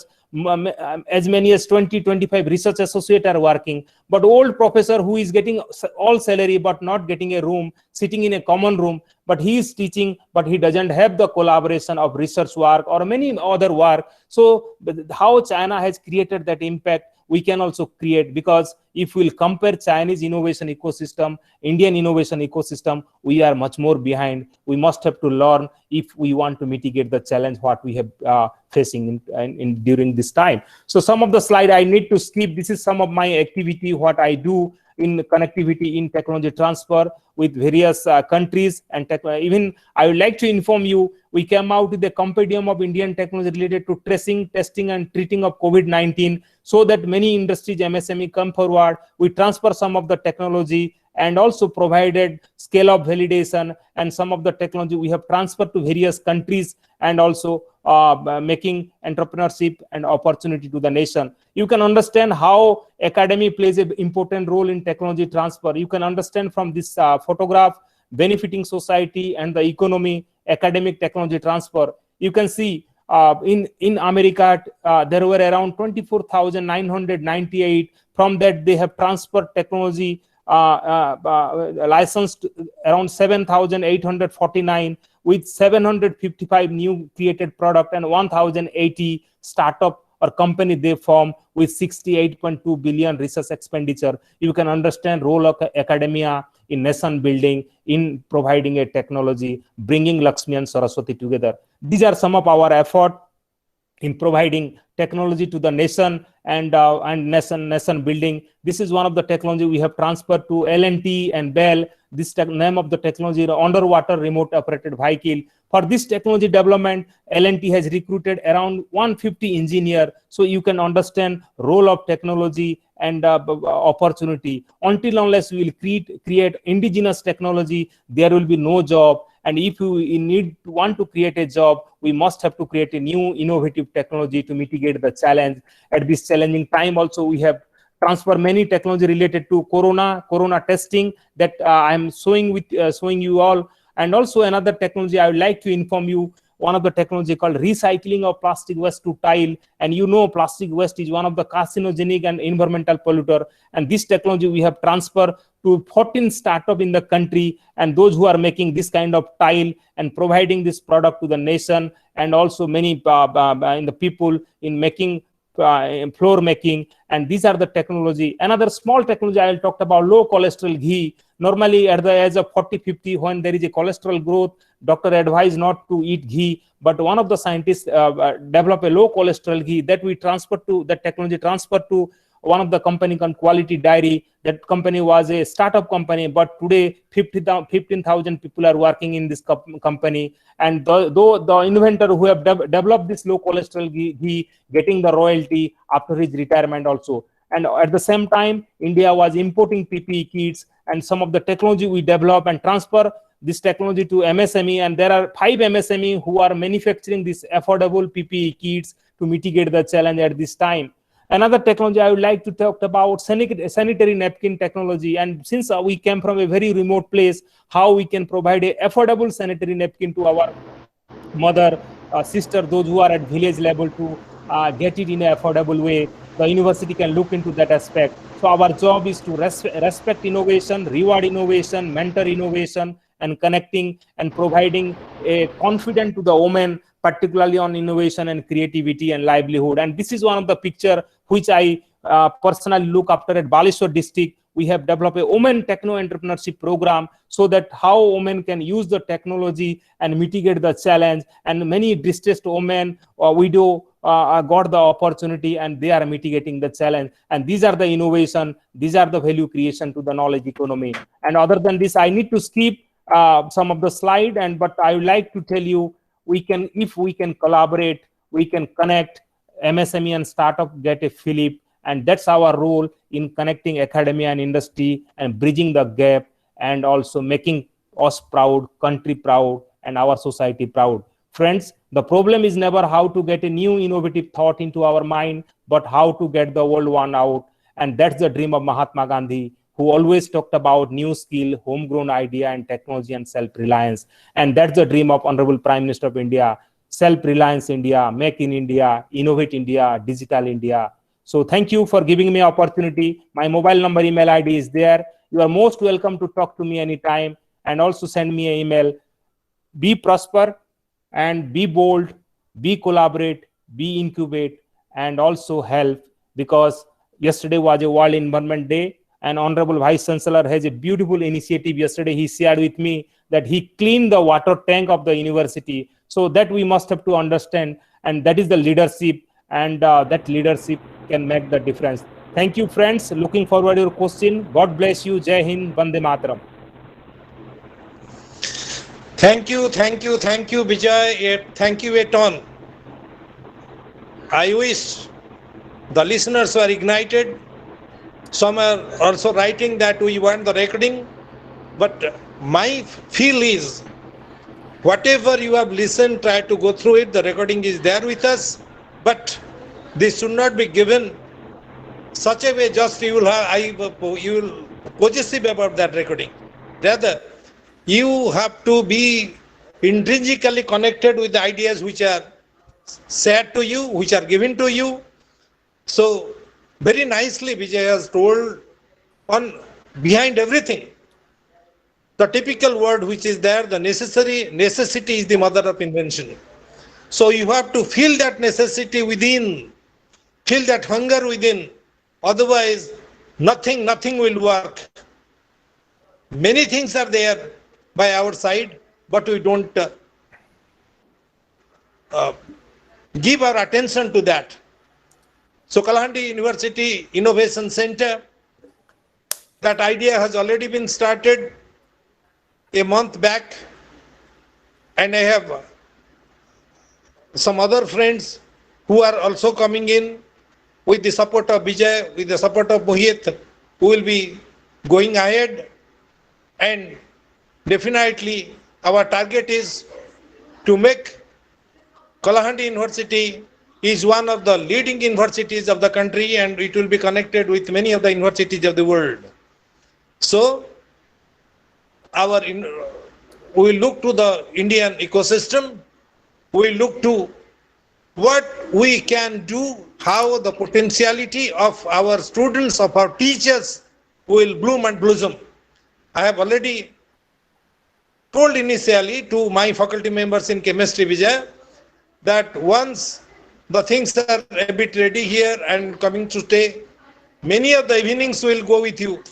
Speaker 5: As many as 20-25 research associates are working, but old professor who is getting all salary but not getting a room, sitting in a common room, but he is teaching, but he doesn't have the collaboration of research work or many other work. So how China has created that impact, we can also create, because if we'll compare Chinese innovation ecosystem, Indian innovation ecosystem, we are much more behind. We must have to learn if we want to mitigate the challenge what we have facing in during this time. So some of the slide I need to skip. This is some of my activity, what I do in connectivity in technology transfer with various countries and even I would like to inform you, we came out with the compendium of Indian technology related to tracing, testing and treating of COVID-19, so that many industries, MSME come forward. We transfer some of the technology and also provided scale of validation, and some of the technology we have transferred to various countries, and also making entrepreneurship and opportunity to the nation. You can understand how academy plays an important role in technology transfer. You can understand from this photograph benefiting society and the economy, academic technology transfer. You can see in America, there were around 24,998. From that, they have transferred technology licensed around 7,849, with 755 new created product and 1,080 startup or company they form with 68.2 billion research expenditure. You can understand role of academia in nation building, in providing a technology, bringing Lakshmi and Saraswati together. These are some of our effort in providing technology to the nation and nation building. This is one of the technology we have transferred to L&T and Bell. This name of the technology, the underwater remote operated vehicle. For this technology development, L&T has recruited around 150 engineers. So you can understand role of technology and opportunity. Until unless we will create indigenous technology, there will be no job. And if you want to create a job, we must have to create a new innovative technology to mitigate the challenge. At this challenging time also, we have transferred many technology related to corona testing that I am showing you all. And also another technology I would like to inform you, one of the technology called recycling of plastic waste to tile. And you know, plastic waste is one of the carcinogenic and environmental polluter. And this technology we have transferred to 14 startups in the country, and those who are making this kind of tile and providing this product to the nation, and also many in the people in making floor making. And these are the technology. Another small technology I will talk about, low cholesterol ghee. Normally at the age of 40-50, when there is a cholesterol growth, doctor advise not to eat ghee. But one of the scientists developed a low cholesterol ghee that we transferred to, that technology transferred to one of the company called Quality Dairy. That company was a startup company, but today 15,000 people are working in this company. And the inventor who have developed this low cholesterol ghee getting the royalty after his retirement also. And at the same time, India was importing PPE kits, and some of the technology we develop and transfer this technology to MSME. And there are 5 MSME who are manufacturing these affordable PPE kits to mitigate the challenge at this time. Another technology I would like to talk about, sanitary napkin technology. And since we came from a very remote place, how we can provide a affordable sanitary napkin to our mother, sister, those who are at village level, to get it in an affordable way. The university can look into that aspect. So our job is to respect innovation, reward innovation, mentor innovation, and connecting and providing a confidence to the women, particularly on innovation and creativity and livelihood. And this is one of the picture which I personally look after at Baleshwar district. We have developed a women techno entrepreneurship program, so that how women can use the technology and mitigate the challenge. And many distressed women or widow got the opportunity, and they are mitigating the challenge. And these are the innovation, these are the value creation to the knowledge economy. And other than this, I need to skip some of the slide, but I would like to tell you, if we can collaborate, we can connect MSME and startup, get a fillip. And that's our role in connecting academia and industry and bridging the gap, and also making us proud, country proud, and our society proud. Friends, the problem is never how to get a new innovative thought into our mind, but how to get the old one out. And that's the dream of Mahatma Gandhi, who always talked about new skill, homegrown idea, and technology and self-reliance. And that's the dream of Honorable Prime Minister of India, self-reliance India, make in India, innovate India, digital India. So thank you for giving me opportunity. My mobile number, email ID is there. You are most welcome to talk to me anytime, and also send me an email. Be prosper and be bold, be collaborate, be incubate, and also help, because Yesterday was a World Environment Day, and Honorable Vice Chancellor has a beautiful initiative. Yesterday he shared with me that he cleaned the water tank of the university. So that we must have to understand, and that is the leadership, and that leadership can make the difference. Thank you, friends. Looking forward to your question. God bless you. Jai Hind, Vande Mataram.
Speaker 4: Thank you, Vijay. Thank you, Eton. I wish the listeners were ignited. Some are also writing that we want the recording. But my feel is, whatever you have listened, try to go through it. The recording is there with us. But this should not be given such a way just you will possessive about that recording. Rather, you have to be intrinsically connected with the ideas which are said to you, which are given to you. So very nicely Vijay has told on behind everything, the typical word which is there, the necessity is the mother of invention. So you have to feel that necessity within, feel that hunger within. Otherwise, nothing will work. Many things are there by our side, but we don't give our attention to that. So Kalahandi University Innovation Center, that idea has already been started a month back, and I have some other friends who are also coming in with the support of Vijay, with the support of Mohit, who will be going ahead. And definitely our target is to make Kalahandi University is one of the leading universities of the country, and it will be connected with many of the universities of the world. So we will look to the Indian ecosystem, we will look to what we can do, how the potentiality of our students, of our teachers will bloom and blossom. I have already told initially to my faculty members in chemistry, Vijay, that once the things are a bit ready here and coming to stay, many of the evenings will go with you.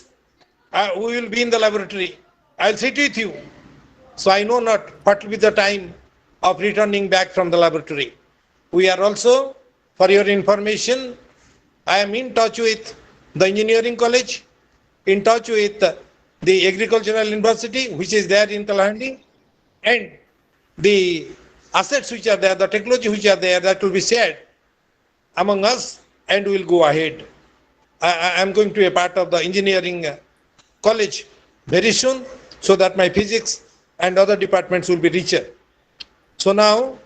Speaker 4: We will be in the laboratory. I'll sit with you. So I know not what will be the time of returning back from the laboratory. We are also, for your information, I am in touch with the engineering college, in touch with the agricultural university, which is there in Kalahandi, and the assets which are there, the technology which are there, that will be shared among us, and we will go ahead. I am going to be a part of the engineering college very soon, so that my physics and other departments will be richer. So now,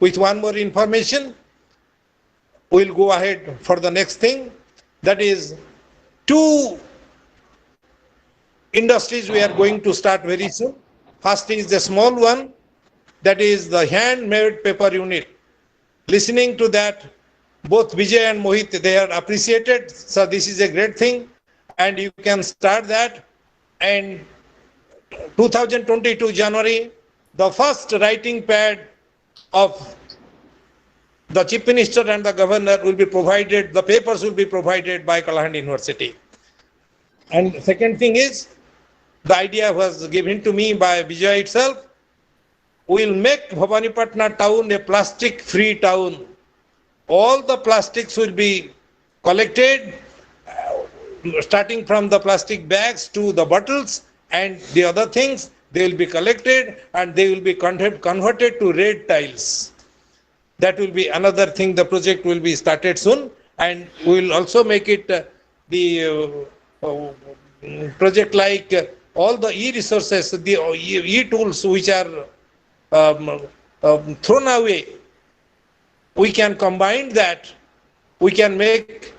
Speaker 4: with one more information, we'll go ahead for the next thing. That is, two industries we are going to start very soon. First is the small one, that is the handmade paper unit. Listening to that, both Vijay and Mohit, they are appreciated. So this is a great thing, and you can start that. And 2022 January, the first writing pad of the Chief Minister and the Governor will be provided, the papers will be provided by Kalahandi University. And second thing is, the idea was given to me by Vijay itself. We will make Bhavanipatna town a plastic-free town. All the plastics will be collected, starting from the plastic bags to the bottles and the other things. They will be collected and they will be converted to red tiles. That will be another thing. The project will be started soon, and we will also make it the project like all the e-resources, the e-tools which are thrown away. We can combine that. We can make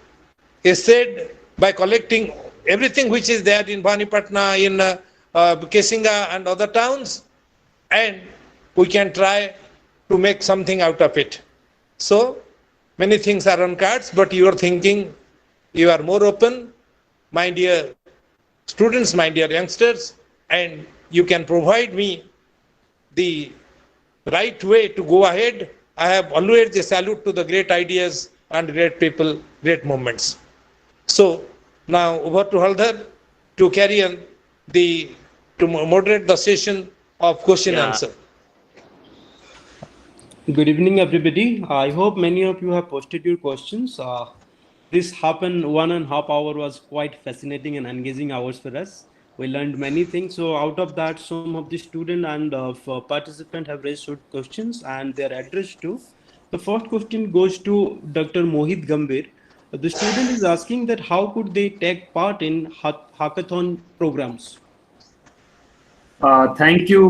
Speaker 4: a shed by collecting everything which is there in Bhavanipatna, in Kesinga and other towns, and we can try to make something out of it. So many things are on cards, but you are thinking, you are more open, my dear students, my dear youngsters, and you can provide me the right way to go ahead. I have always a salute to the great ideas and great people, great movements. So now over to Haldar to carry on to moderate the session of question
Speaker 2: Yeah.
Speaker 4: answer.
Speaker 2: Good evening, everybody. I hope many of you have posted your questions. This 1.5 hour was quite fascinating and engaging hours for us. We learned many things. So out of that, some of the student and participant have raised short questions and they are addressed to. The first question goes to Dr. Mohit Gambhir. The student is asking that how could they take part in hackathon programs?
Speaker 3: Thank you,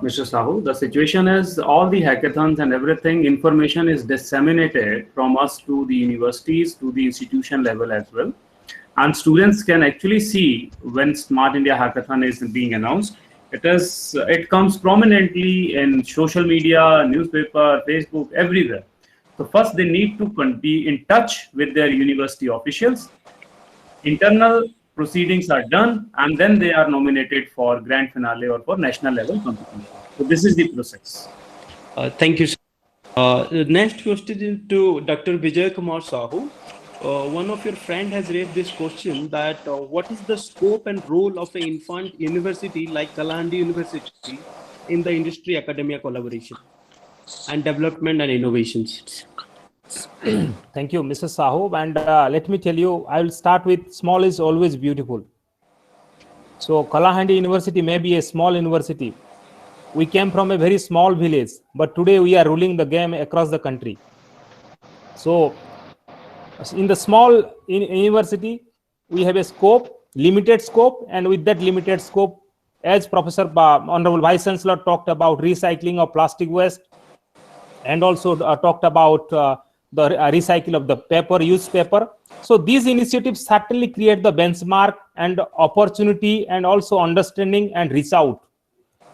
Speaker 3: Mr. Sahu. The situation is all the hackathons and everything, information is disseminated from us to the universities, to the institution level as well. And students can actually see when Smart India Hackathon is being announced. It comes prominently in social media, newspaper, Facebook, everywhere. So first they need to be in touch with their university officials. Internal proceedings are done, and then they are nominated for grand finale or for national level competition. So this is the process.
Speaker 2: Thank you, sir. The next question is to Dr. Vijay Kumar Sahu. One of your friend has raised this question that what is the scope and role of an infant university like Kalahandi University in the industry academia collaboration and development and innovations?
Speaker 5: Thank you, Mr. Sahu. And let me tell you, I will start with small is always beautiful. So Kalahandi University may be a small university. We came from a very small village, but today we are ruling the game across the country. So in the small university, we have a scope, limited scope, and with that limited scope, as Professor Honorable Vice Chancellor talked about recycling of plastic waste, and also talked about the recycle of the paper, used paper. So these initiatives certainly create the benchmark and opportunity and also understanding and reach out.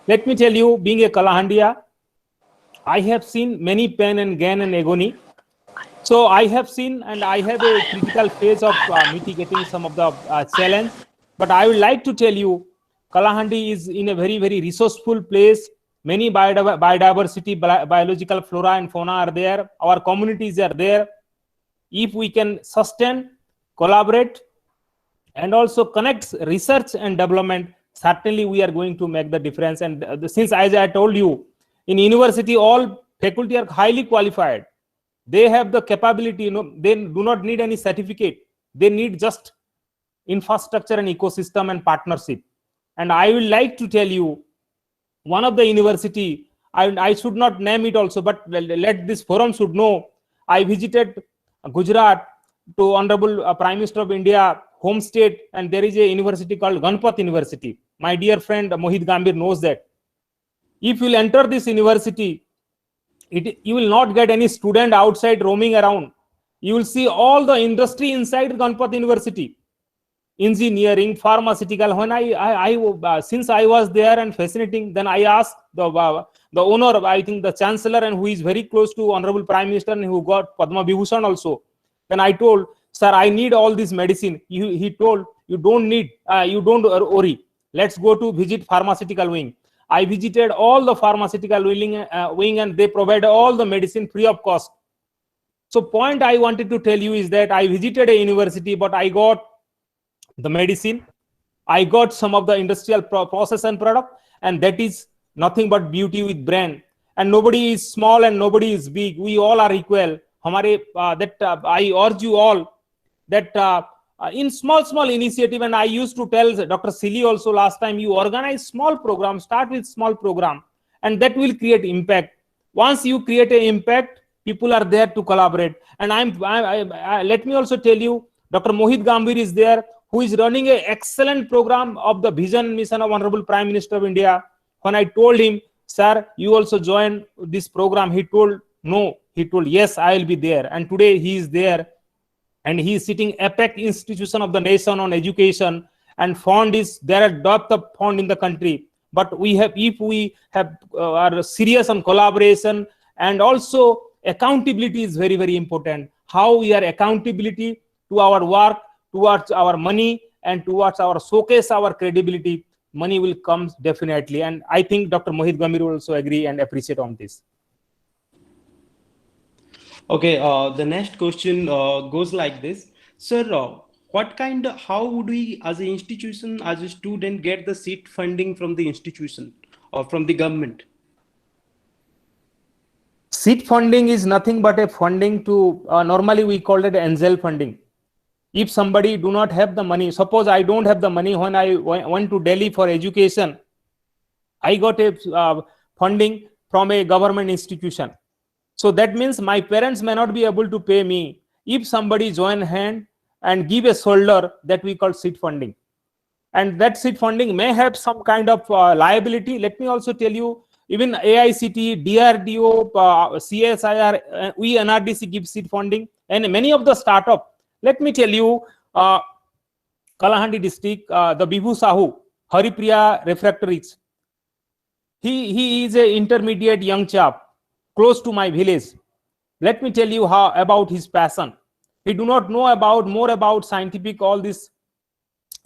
Speaker 5: Let me tell you, being a Kalahandia, I have seen many pain and gain and agony. So I have seen and I have a critical phase of mitigating some of the challenge. But I would like to tell you, Kalahandi is in a very, very resourceful place. Many biodiversity, biological flora and fauna are there. Our communities are there. If we can sustain, collaborate, and also connect research and development, certainly we are going to make the difference. And since, as I told you, in university, all faculty are highly qualified. They have the capability, they do not need any certificate. They need just infrastructure and ecosystem and partnership. And I would like to tell you, one of the university, I should not name it also, but let this forum should know, I visited Gujarat to Honorable Prime Minister of India, home state, and there is a university called Ganpat University. My dear friend Mohit Gambhir knows that. If you will enter this university, you will not get any student outside roaming around. You will see all the industry inside Ganpat University. Engineering, pharmaceutical. When I since I was there and fascinating, then I asked the owner, I think the chancellor, and who is very close to Honorable Prime Minister and who got Padma Vibhushan also. Then I told, sir, I need all this medicine. He told, you don't need, you don't worry. Let's go to visit pharmaceutical wing. I visited all the pharmaceutical wing and they provide all the medicine free of cost. So point I wanted to tell you is that I visited a university, but I got the medicine, I got some of the industrial process and product, and that is nothing but beauty with brand. And nobody is small and nobody is big. We all are equal. I urge you all that in small initiative, and I used to tell Dr. Silly also last time, you organize small program, start with small program, and that will create impact. Once you create an impact, people are there to collaborate. And let me also tell you, Dr. Mohit Gambhir is there, who is running an excellent program of the vision mission of Honorable Prime Minister of India. When I told him, sir, you also join this program, he told no. He told, yes, I will be there. And today he is there. And he is sitting APEC institution of the nation on education, and fund is there at depth of fund in the country. But if we are serious on collaboration, and also accountability is very, very important. How we are accountability to our work, towards our money, and towards our showcase, our credibility, money will come definitely. And I think Dr. Mohit Gambhir will also agree and appreciate on this.
Speaker 2: Okay, the next question goes like this. Sir, how would we as an institution, as a student, get the seed funding from the institution or from the government?
Speaker 5: Seed funding is nothing but a funding to, normally we call it angel funding. If somebody do not have the money, suppose I don't have the money when I went to Delhi for education, I got a funding from a government institution. So that means my parents may not be able to pay me. If somebody join hand and give a shoulder, that we call seed funding. And that seed funding may have some kind of liability. Let me also tell you, even AICT, DRDO, CSIR, we NRDC give seed funding, and many of the startup. Let me tell you, Kalahandi district, the Bibhu Sahu, Haripriya Refractories. He is a intermediate young chap, close to my village. Let me tell you how about his passion. He do not know more about scientific, all this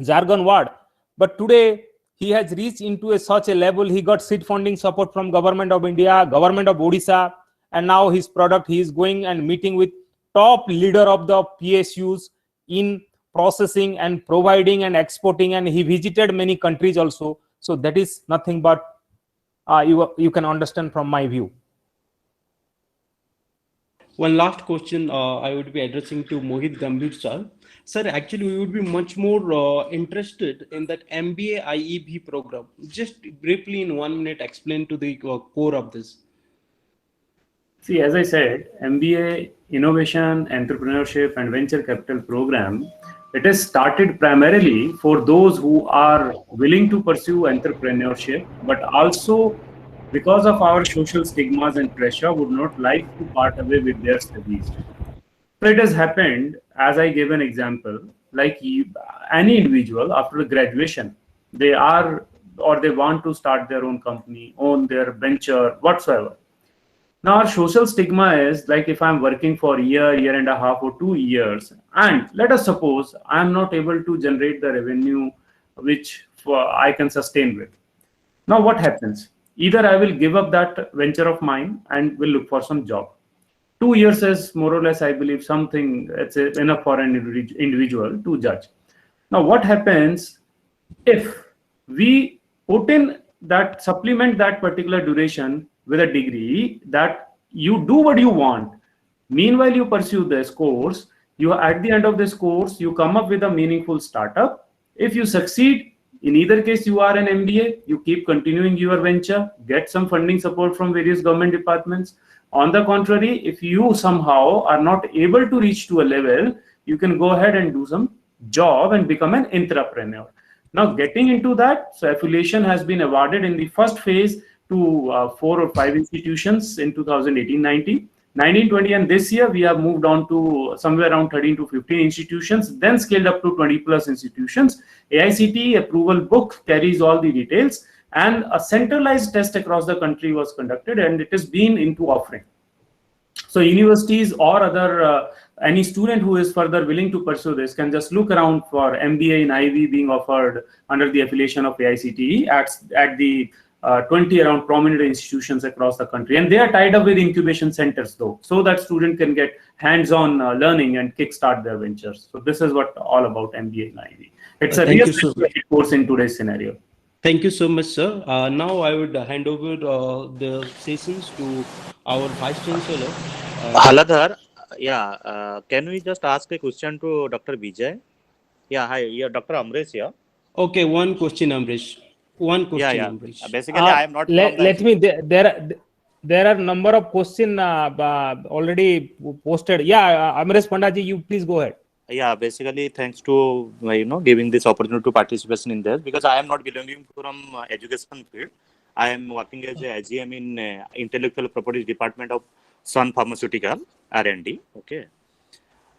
Speaker 5: jargon word, but today he has reached into such a level. He got seed funding support from Government of India, Government of Odisha, and now his product, he is going and meeting with top leader of the PSUs in processing and providing and exporting, and he visited many countries also. So that is nothing but you can understand from my view.
Speaker 2: One last question I would be addressing to Mohit Gambhir sir. Sir, actually, we would be much more interested in that MBA IEB program. Just briefly in 1 minute, explain to the core of this.
Speaker 3: See, as I said, MBA Innovation, Entrepreneurship and Venture Capital Program, it is started primarily for those who are willing to pursue entrepreneurship, but also because of our social stigmas and pressure, would not like to part away with their studies. So it has happened, as I gave an example, like any individual after graduation, they are or they want to start their own company, own their venture, whatsoever. Now, our social stigma is like if I'm working for a year and a half or 2 years, and let us suppose I'm not able to generate the revenue which I can sustain with. Now, what happens? Either I will give up that venture of mine and will look for some job. 2 years is more or less, I believe, something it's enough for an individual to judge. Now, what happens if we put in that, supplement that particular duration with a degree that you do what you want. Meanwhile, you pursue this course, you at the end of this course, you come up with a meaningful startup. If you succeed, in either case, you are an MBA, you keep continuing your venture, get some funding support from various government departments. On the contrary, if you somehow are not able to reach to a level, you can go ahead and do some job and become an entrepreneur. Now, getting into that, so affiliation has been awarded in the first phase to 4 or 5 institutions in 2018-19, 19-20, and this year we have moved on to somewhere around 13 to 15 institutions, then scaled up to 20 plus institutions. AICTE approval book carries all the details, and a centralized test across the country was conducted, and it has been into offering. So universities or other any student who is further willing to pursue this can just look around for MBA in IB being offered under the affiliation of AICTE at the 20 around prominent institutions across the country, and they are tied up with incubation centers though, so that student can get hands-on learning and kickstart their ventures. So this is what all about MBA in IB. It's a real course in today's scenario.
Speaker 2: Thank you so much, sir. Now I would hand over the sessions to our Vice Chancellor.
Speaker 7: Haladhar, yeah, can we just ask a question to Dr. Vijay? Yeah, hi, yeah, Dr. Amresh here.
Speaker 2: Okay, one question, Amresh. One question,
Speaker 7: Yeah.
Speaker 2: Amresh.
Speaker 7: Basically, I am not.
Speaker 5: Let me. There are number of questions already posted. Yeah, Amresh Pandaji, you please go ahead.
Speaker 7: Yeah, basically, thanks to giving this opportunity to participation in this, because I am not belonging from education field. I am working as a AGM in Intellectual Property Department of Sun Pharmaceutical R&D. Okay.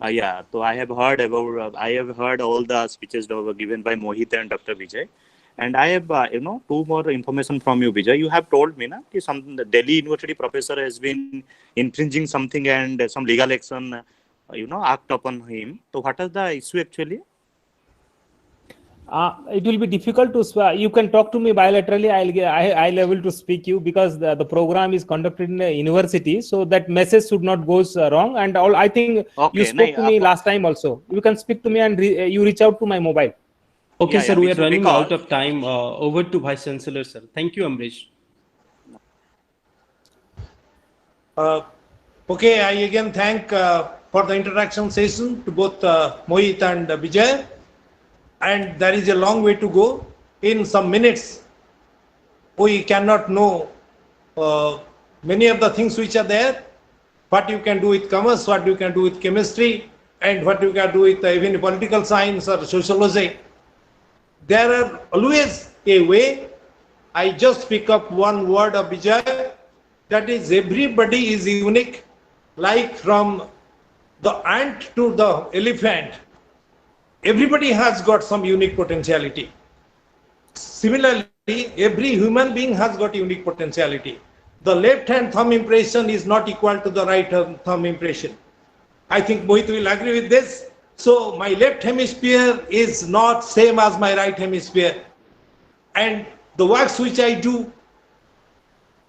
Speaker 7: Yeah, so I have heard all the speeches that were given by Mohit and Dr. Vijay, and I have two more information from you, Vijay. You have told me that the Delhi University professor has been infringing something and some legal action act upon him. So what is the issue actually?
Speaker 5: It will be difficult to. You can talk to me bilaterally. I'll able to speak you because the program is conducted in a university, so that message should not go wrong. And all, I think you
Speaker 7: Okay,
Speaker 5: spoke to me last time also. You can speak to me and you reach out to my mobile.
Speaker 2: Okay,
Speaker 7: Yeah,
Speaker 2: sir,
Speaker 7: yeah,
Speaker 2: we are
Speaker 7: so
Speaker 2: running
Speaker 7: because
Speaker 2: out of time. Over to Vice Chancellor, sir. Thank you, Amrish.
Speaker 4: Okay, I again thank for the interaction session to both Mohit and Vijay. And there is a long way to go. In some minutes, we cannot know many of the things which are there. What you can do with commerce, what you can do with chemistry, and what you can do with even political science or sociology. There are always a way. I just pick up one word of Vijay, that is everybody is unique, like from the ant to the elephant. Everybody has got some unique potentiality. Similarly, every human being has got unique potentiality. The left hand thumb impression is not equal to the right hand thumb impression. I think Mohit will agree with this. So my left hemisphere is not same as my right hemisphere. And the works which I do,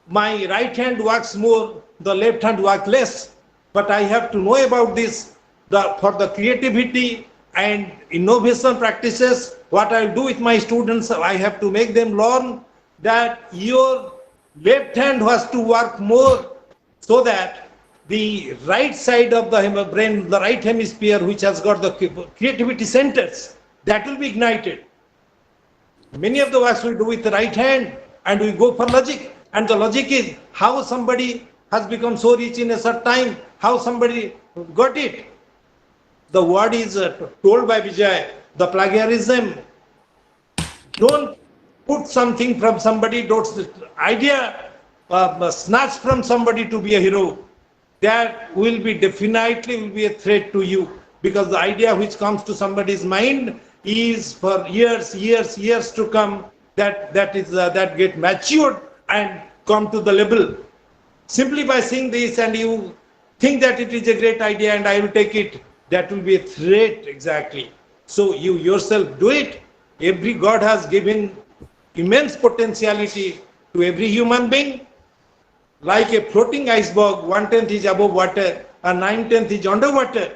Speaker 4: my right hand works more, the left hand works less. But I have to know about this for the creativity and innovation practices. What I'll do with my students, I have to make them learn that your left hand has to work more so that the right side of the brain, the right hemisphere, which has got the creativity centers, that will be ignited. Many of the works we do with the right hand and we go for logic. And the logic is how somebody has become so rich in a short time, how somebody got it. The word is told by Vijay, the plagiarism. Don't put something from somebody, don't idea snatch from somebody to be a hero. That will be definitely a threat to you, because the idea which comes to somebody's mind is for years to come, that get matured and come to the level. Simply by seeing this and you think that it is a great idea and I will take it, that will be a threat exactly. So you yourself do it. Every God has given immense potentiality to every human being. Like a floating iceberg, 1/10 is above water and 9/10 is underwater.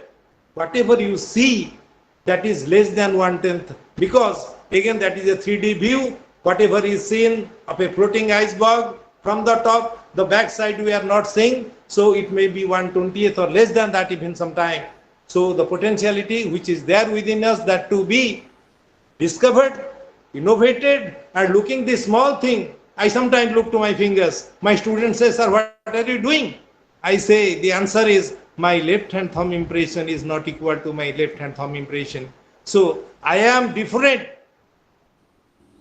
Speaker 4: Whatever you see, that is less than 1/10, because again that is a 3D view. Whatever is seen of a floating iceberg from the top, the back side we are not seeing, so it may be 1/20th or less than that even sometime. So the potentiality which is there within us, that to be discovered, innovated, and looking this small thing. I sometimes look to my fingers. My students say, sir, what are you doing? I say, the answer is, my left hand thumb impression is not equal to my left hand thumb impression. So I am different.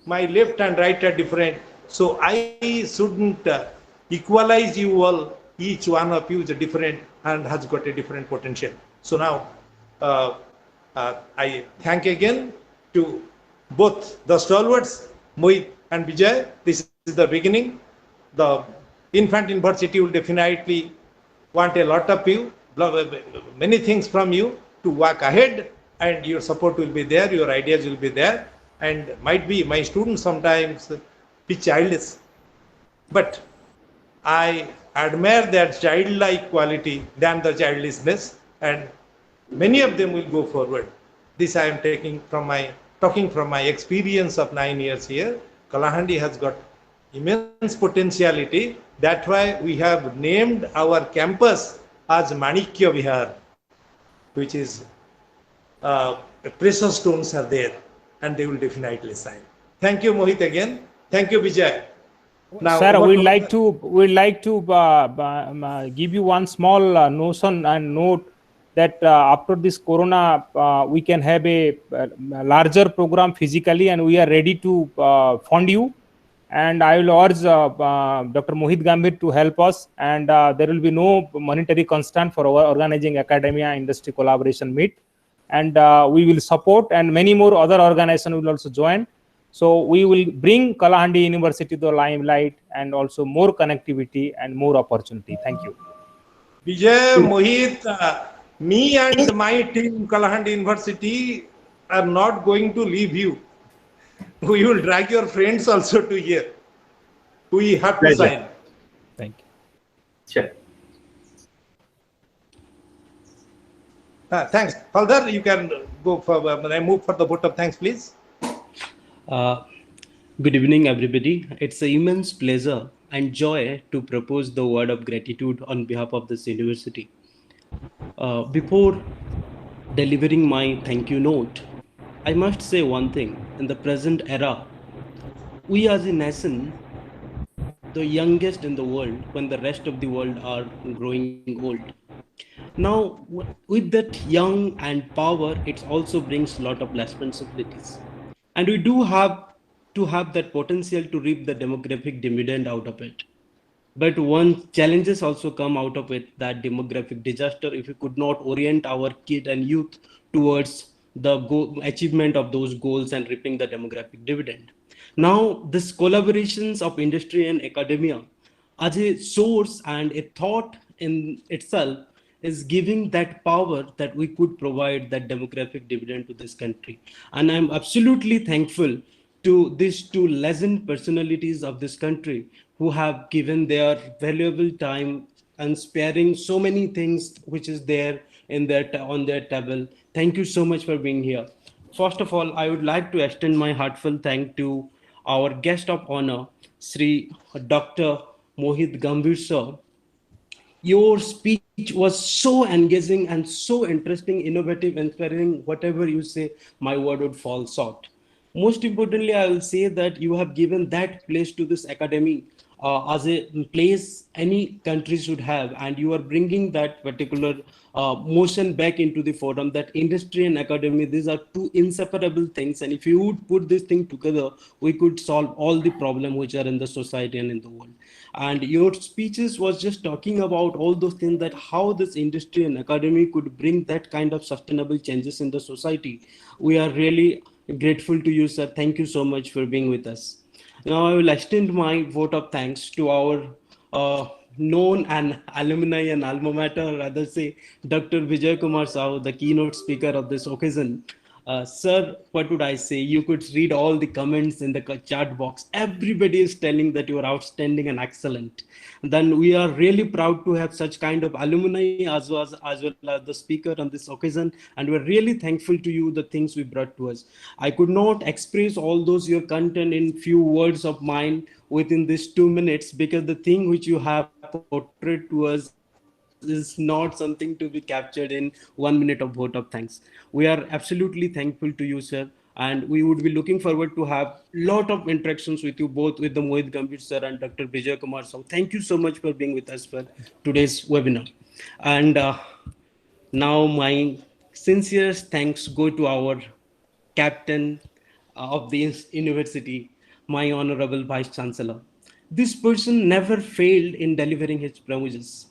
Speaker 4: My left and right are different. So I shouldn't equalize you all. Each one of you is different and has got a different potential. So now I thank again to both the stalwarts, Mohit and Vijay. This is the beginning. The Infant University will definitely want a lot of you, many things from you to work ahead, and your support will be there, your ideas will be there, and might be my students sometimes be childish, but I admire their childlike quality than the childishness, and many of them will go forward. This I am talking from my experience of 9 years here. Kalahandi has got immense potentiality. That's why we have named our campus as Manikya Vihar, which is precious stones are there, and they will definitely shine. Thank you, Mohit, again. Thank you, Vijay. Now,
Speaker 5: sir, we'd like to give you one small notion and note that after this corona, we can have a larger program physically, and we are ready to fund you. And I will urge Dr. Mohit Gambhir to help us, and there will be no monetary constraint for our organizing academia industry collaboration meet, and we will support, and many more other organizations will also join. So we will bring Kalahandi University to the limelight, and also more connectivity and more opportunity. Thank you.
Speaker 4: Vijay, Mohit, me and my team, Kalahandi University, are not going to leave you. We will drag your friends also to here. We have to
Speaker 3: Pleasure.
Speaker 4: sign.
Speaker 5: Thank you.
Speaker 3: Sure.
Speaker 4: Thanks. Haldar, you can go for, move for the vote of thanks, please.
Speaker 2: Good evening, everybody. It's an immense pleasure and joy to propose the word of gratitude on behalf of this university. Before delivering my thank you note, I must say one thing. In the present era, we as a nation, the youngest in the world, when the rest of the world are growing old. Now, with that young and power, it also brings a lot of responsibilities. And we do have to have that potential to reap the demographic dividend out of it. But one challenges also come out of it, that demographic disaster, if we could not orient our kid and youth towards the achievement of those goals and reaping the demographic dividend. Now, this collaborations of industry and academia as a source and a thought in itself is giving that power that we could provide that demographic dividend to this country. And I'm absolutely thankful to these two legend personalities of this country who have given their valuable time and sparing so many things which is there in their on their table. Thank you so much for being here. First of all, I would like to extend my heartfelt thank to our guest of honor, Sri Dr. Mohit Gambhir sir. Your speech was so engaging and so interesting, innovative, inspiring. Whatever you say, my word would fall short. Most importantly, I will say that you have given that place to this academy as a place any country should have, and you are bringing that particular motion back into the forum. That industry and academy, these are two inseparable things, and if you would put this thing together, we could solve all the problems which are in the society and in the world. And your speeches was just talking about all those things, that how this industry and academy could bring that kind of sustainable changes in the society. We are really grateful to you, sir. Thank you so much for being with us. Now I will extend my vote of thanks to our known and alumni and alma mater, rather say Dr. Vijay Kumar Sahu, the keynote speaker of this occasion. Sir, what would I say? You could read all the comments in the chat box. Everybody is telling that you are outstanding and excellent. Then we are really proud to have such kind of alumni as well as the speaker on this occasion. And we're really thankful to you, the things we brought to us. I could not express all those your content in few words of mine within these 2 minutes, because the thing which you have portrayed to us is not something to be captured in 1 minute of vote of thanks. We are absolutely thankful to you, sir, and we would be looking forward to have lot of interactions with you, both with the Mohit Gambhir sir and Dr. Vijay Kumar Sahu. Thank you so much for being with us for today's webinar. And now my sincerest thanks go to our captain of the university, my honorable vice chancellor. This person never failed in delivering his promises.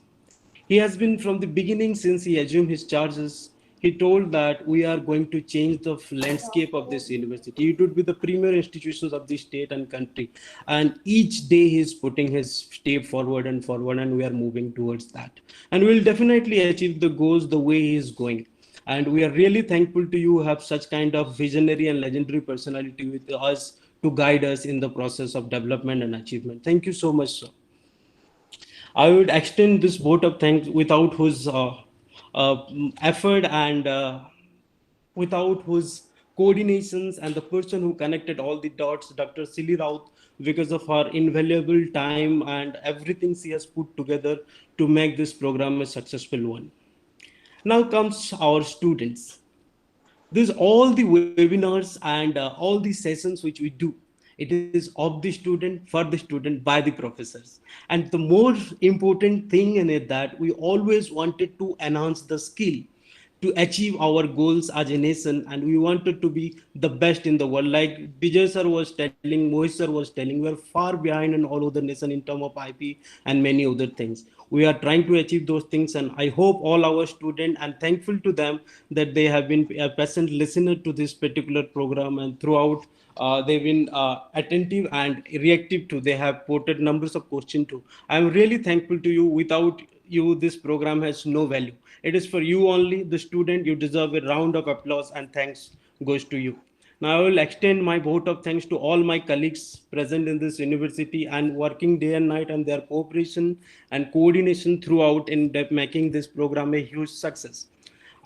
Speaker 2: He has been from the beginning since he assumed his charges. He told that we are going to change the landscape of this university. It would be the premier institutions of the state and country. And each day he is putting his step forward, and we are moving towards that. And we will definitely achieve the goals the way he is going. And we are really thankful to you have such kind of visionary and legendary personality with us to guide us in the process of development and achievement. Thank you so much, sir. I would extend this vote of thanks without whose effort and without whose coordinations and the person who connected all the dots, Dr. Silly Raut, because of her invaluable time and everything she has put together to make this program a successful one. Now comes our students. These all the webinars and all the sessions which we do, it is of the student, for the student, by the professors. And the more important thing in it, that we always wanted to enhance the skill to achieve our goals as a nation, and we wanted to be the best in the world. Like Vijay sir was telling, Mohit sir was telling, we are far behind in all other nation in terms of IP and many other things. We are trying to achieve those things, and I hope all our students, and thankful to them that they have been a patient listener to this particular program, and throughout they've been attentive and reactive to. They have quoted numbers of questions too. I'm really thankful to you. Without you, this program has no value. It is for you only, the student. You deserve a round of applause and thanks goes to you. Now I will extend my vote of thanks to all my colleagues present in this university and working day and night, and their cooperation and coordination throughout in making this program a huge success.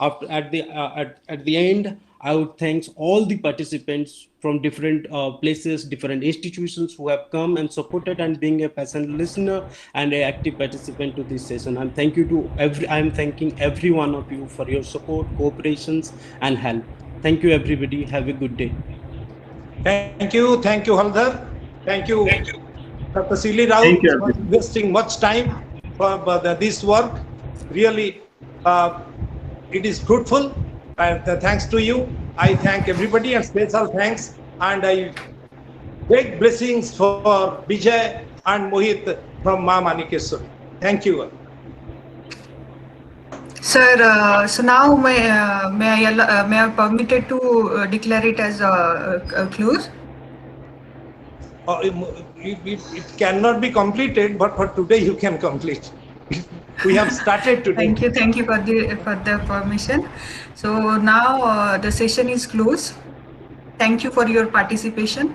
Speaker 2: At the end, I would thank all the participants from different places, different institutions who have come and supported and being a patient listener and an active participant to this session. And thank you to I am thanking every one of you for your support, cooperations, and help. Thank you, everybody. Have a good day.
Speaker 4: Thank you, Haldar. Thank you, Dr. Seeli Raut,
Speaker 3: Thank you,
Speaker 4: for investing much time for this work. Really, it is fruitful. And thanks to you, I thank everybody, and special thanks. And I big blessings for Vijay and Mohit from Ma Manikeswari. Thank you.
Speaker 1: Sir, so now may I permitted to declare it as a close?
Speaker 4: It cannot be completed, but for today you can complete. We have started today.
Speaker 1: Thank you for the permission. So now the session is closed. Thank you for your participation.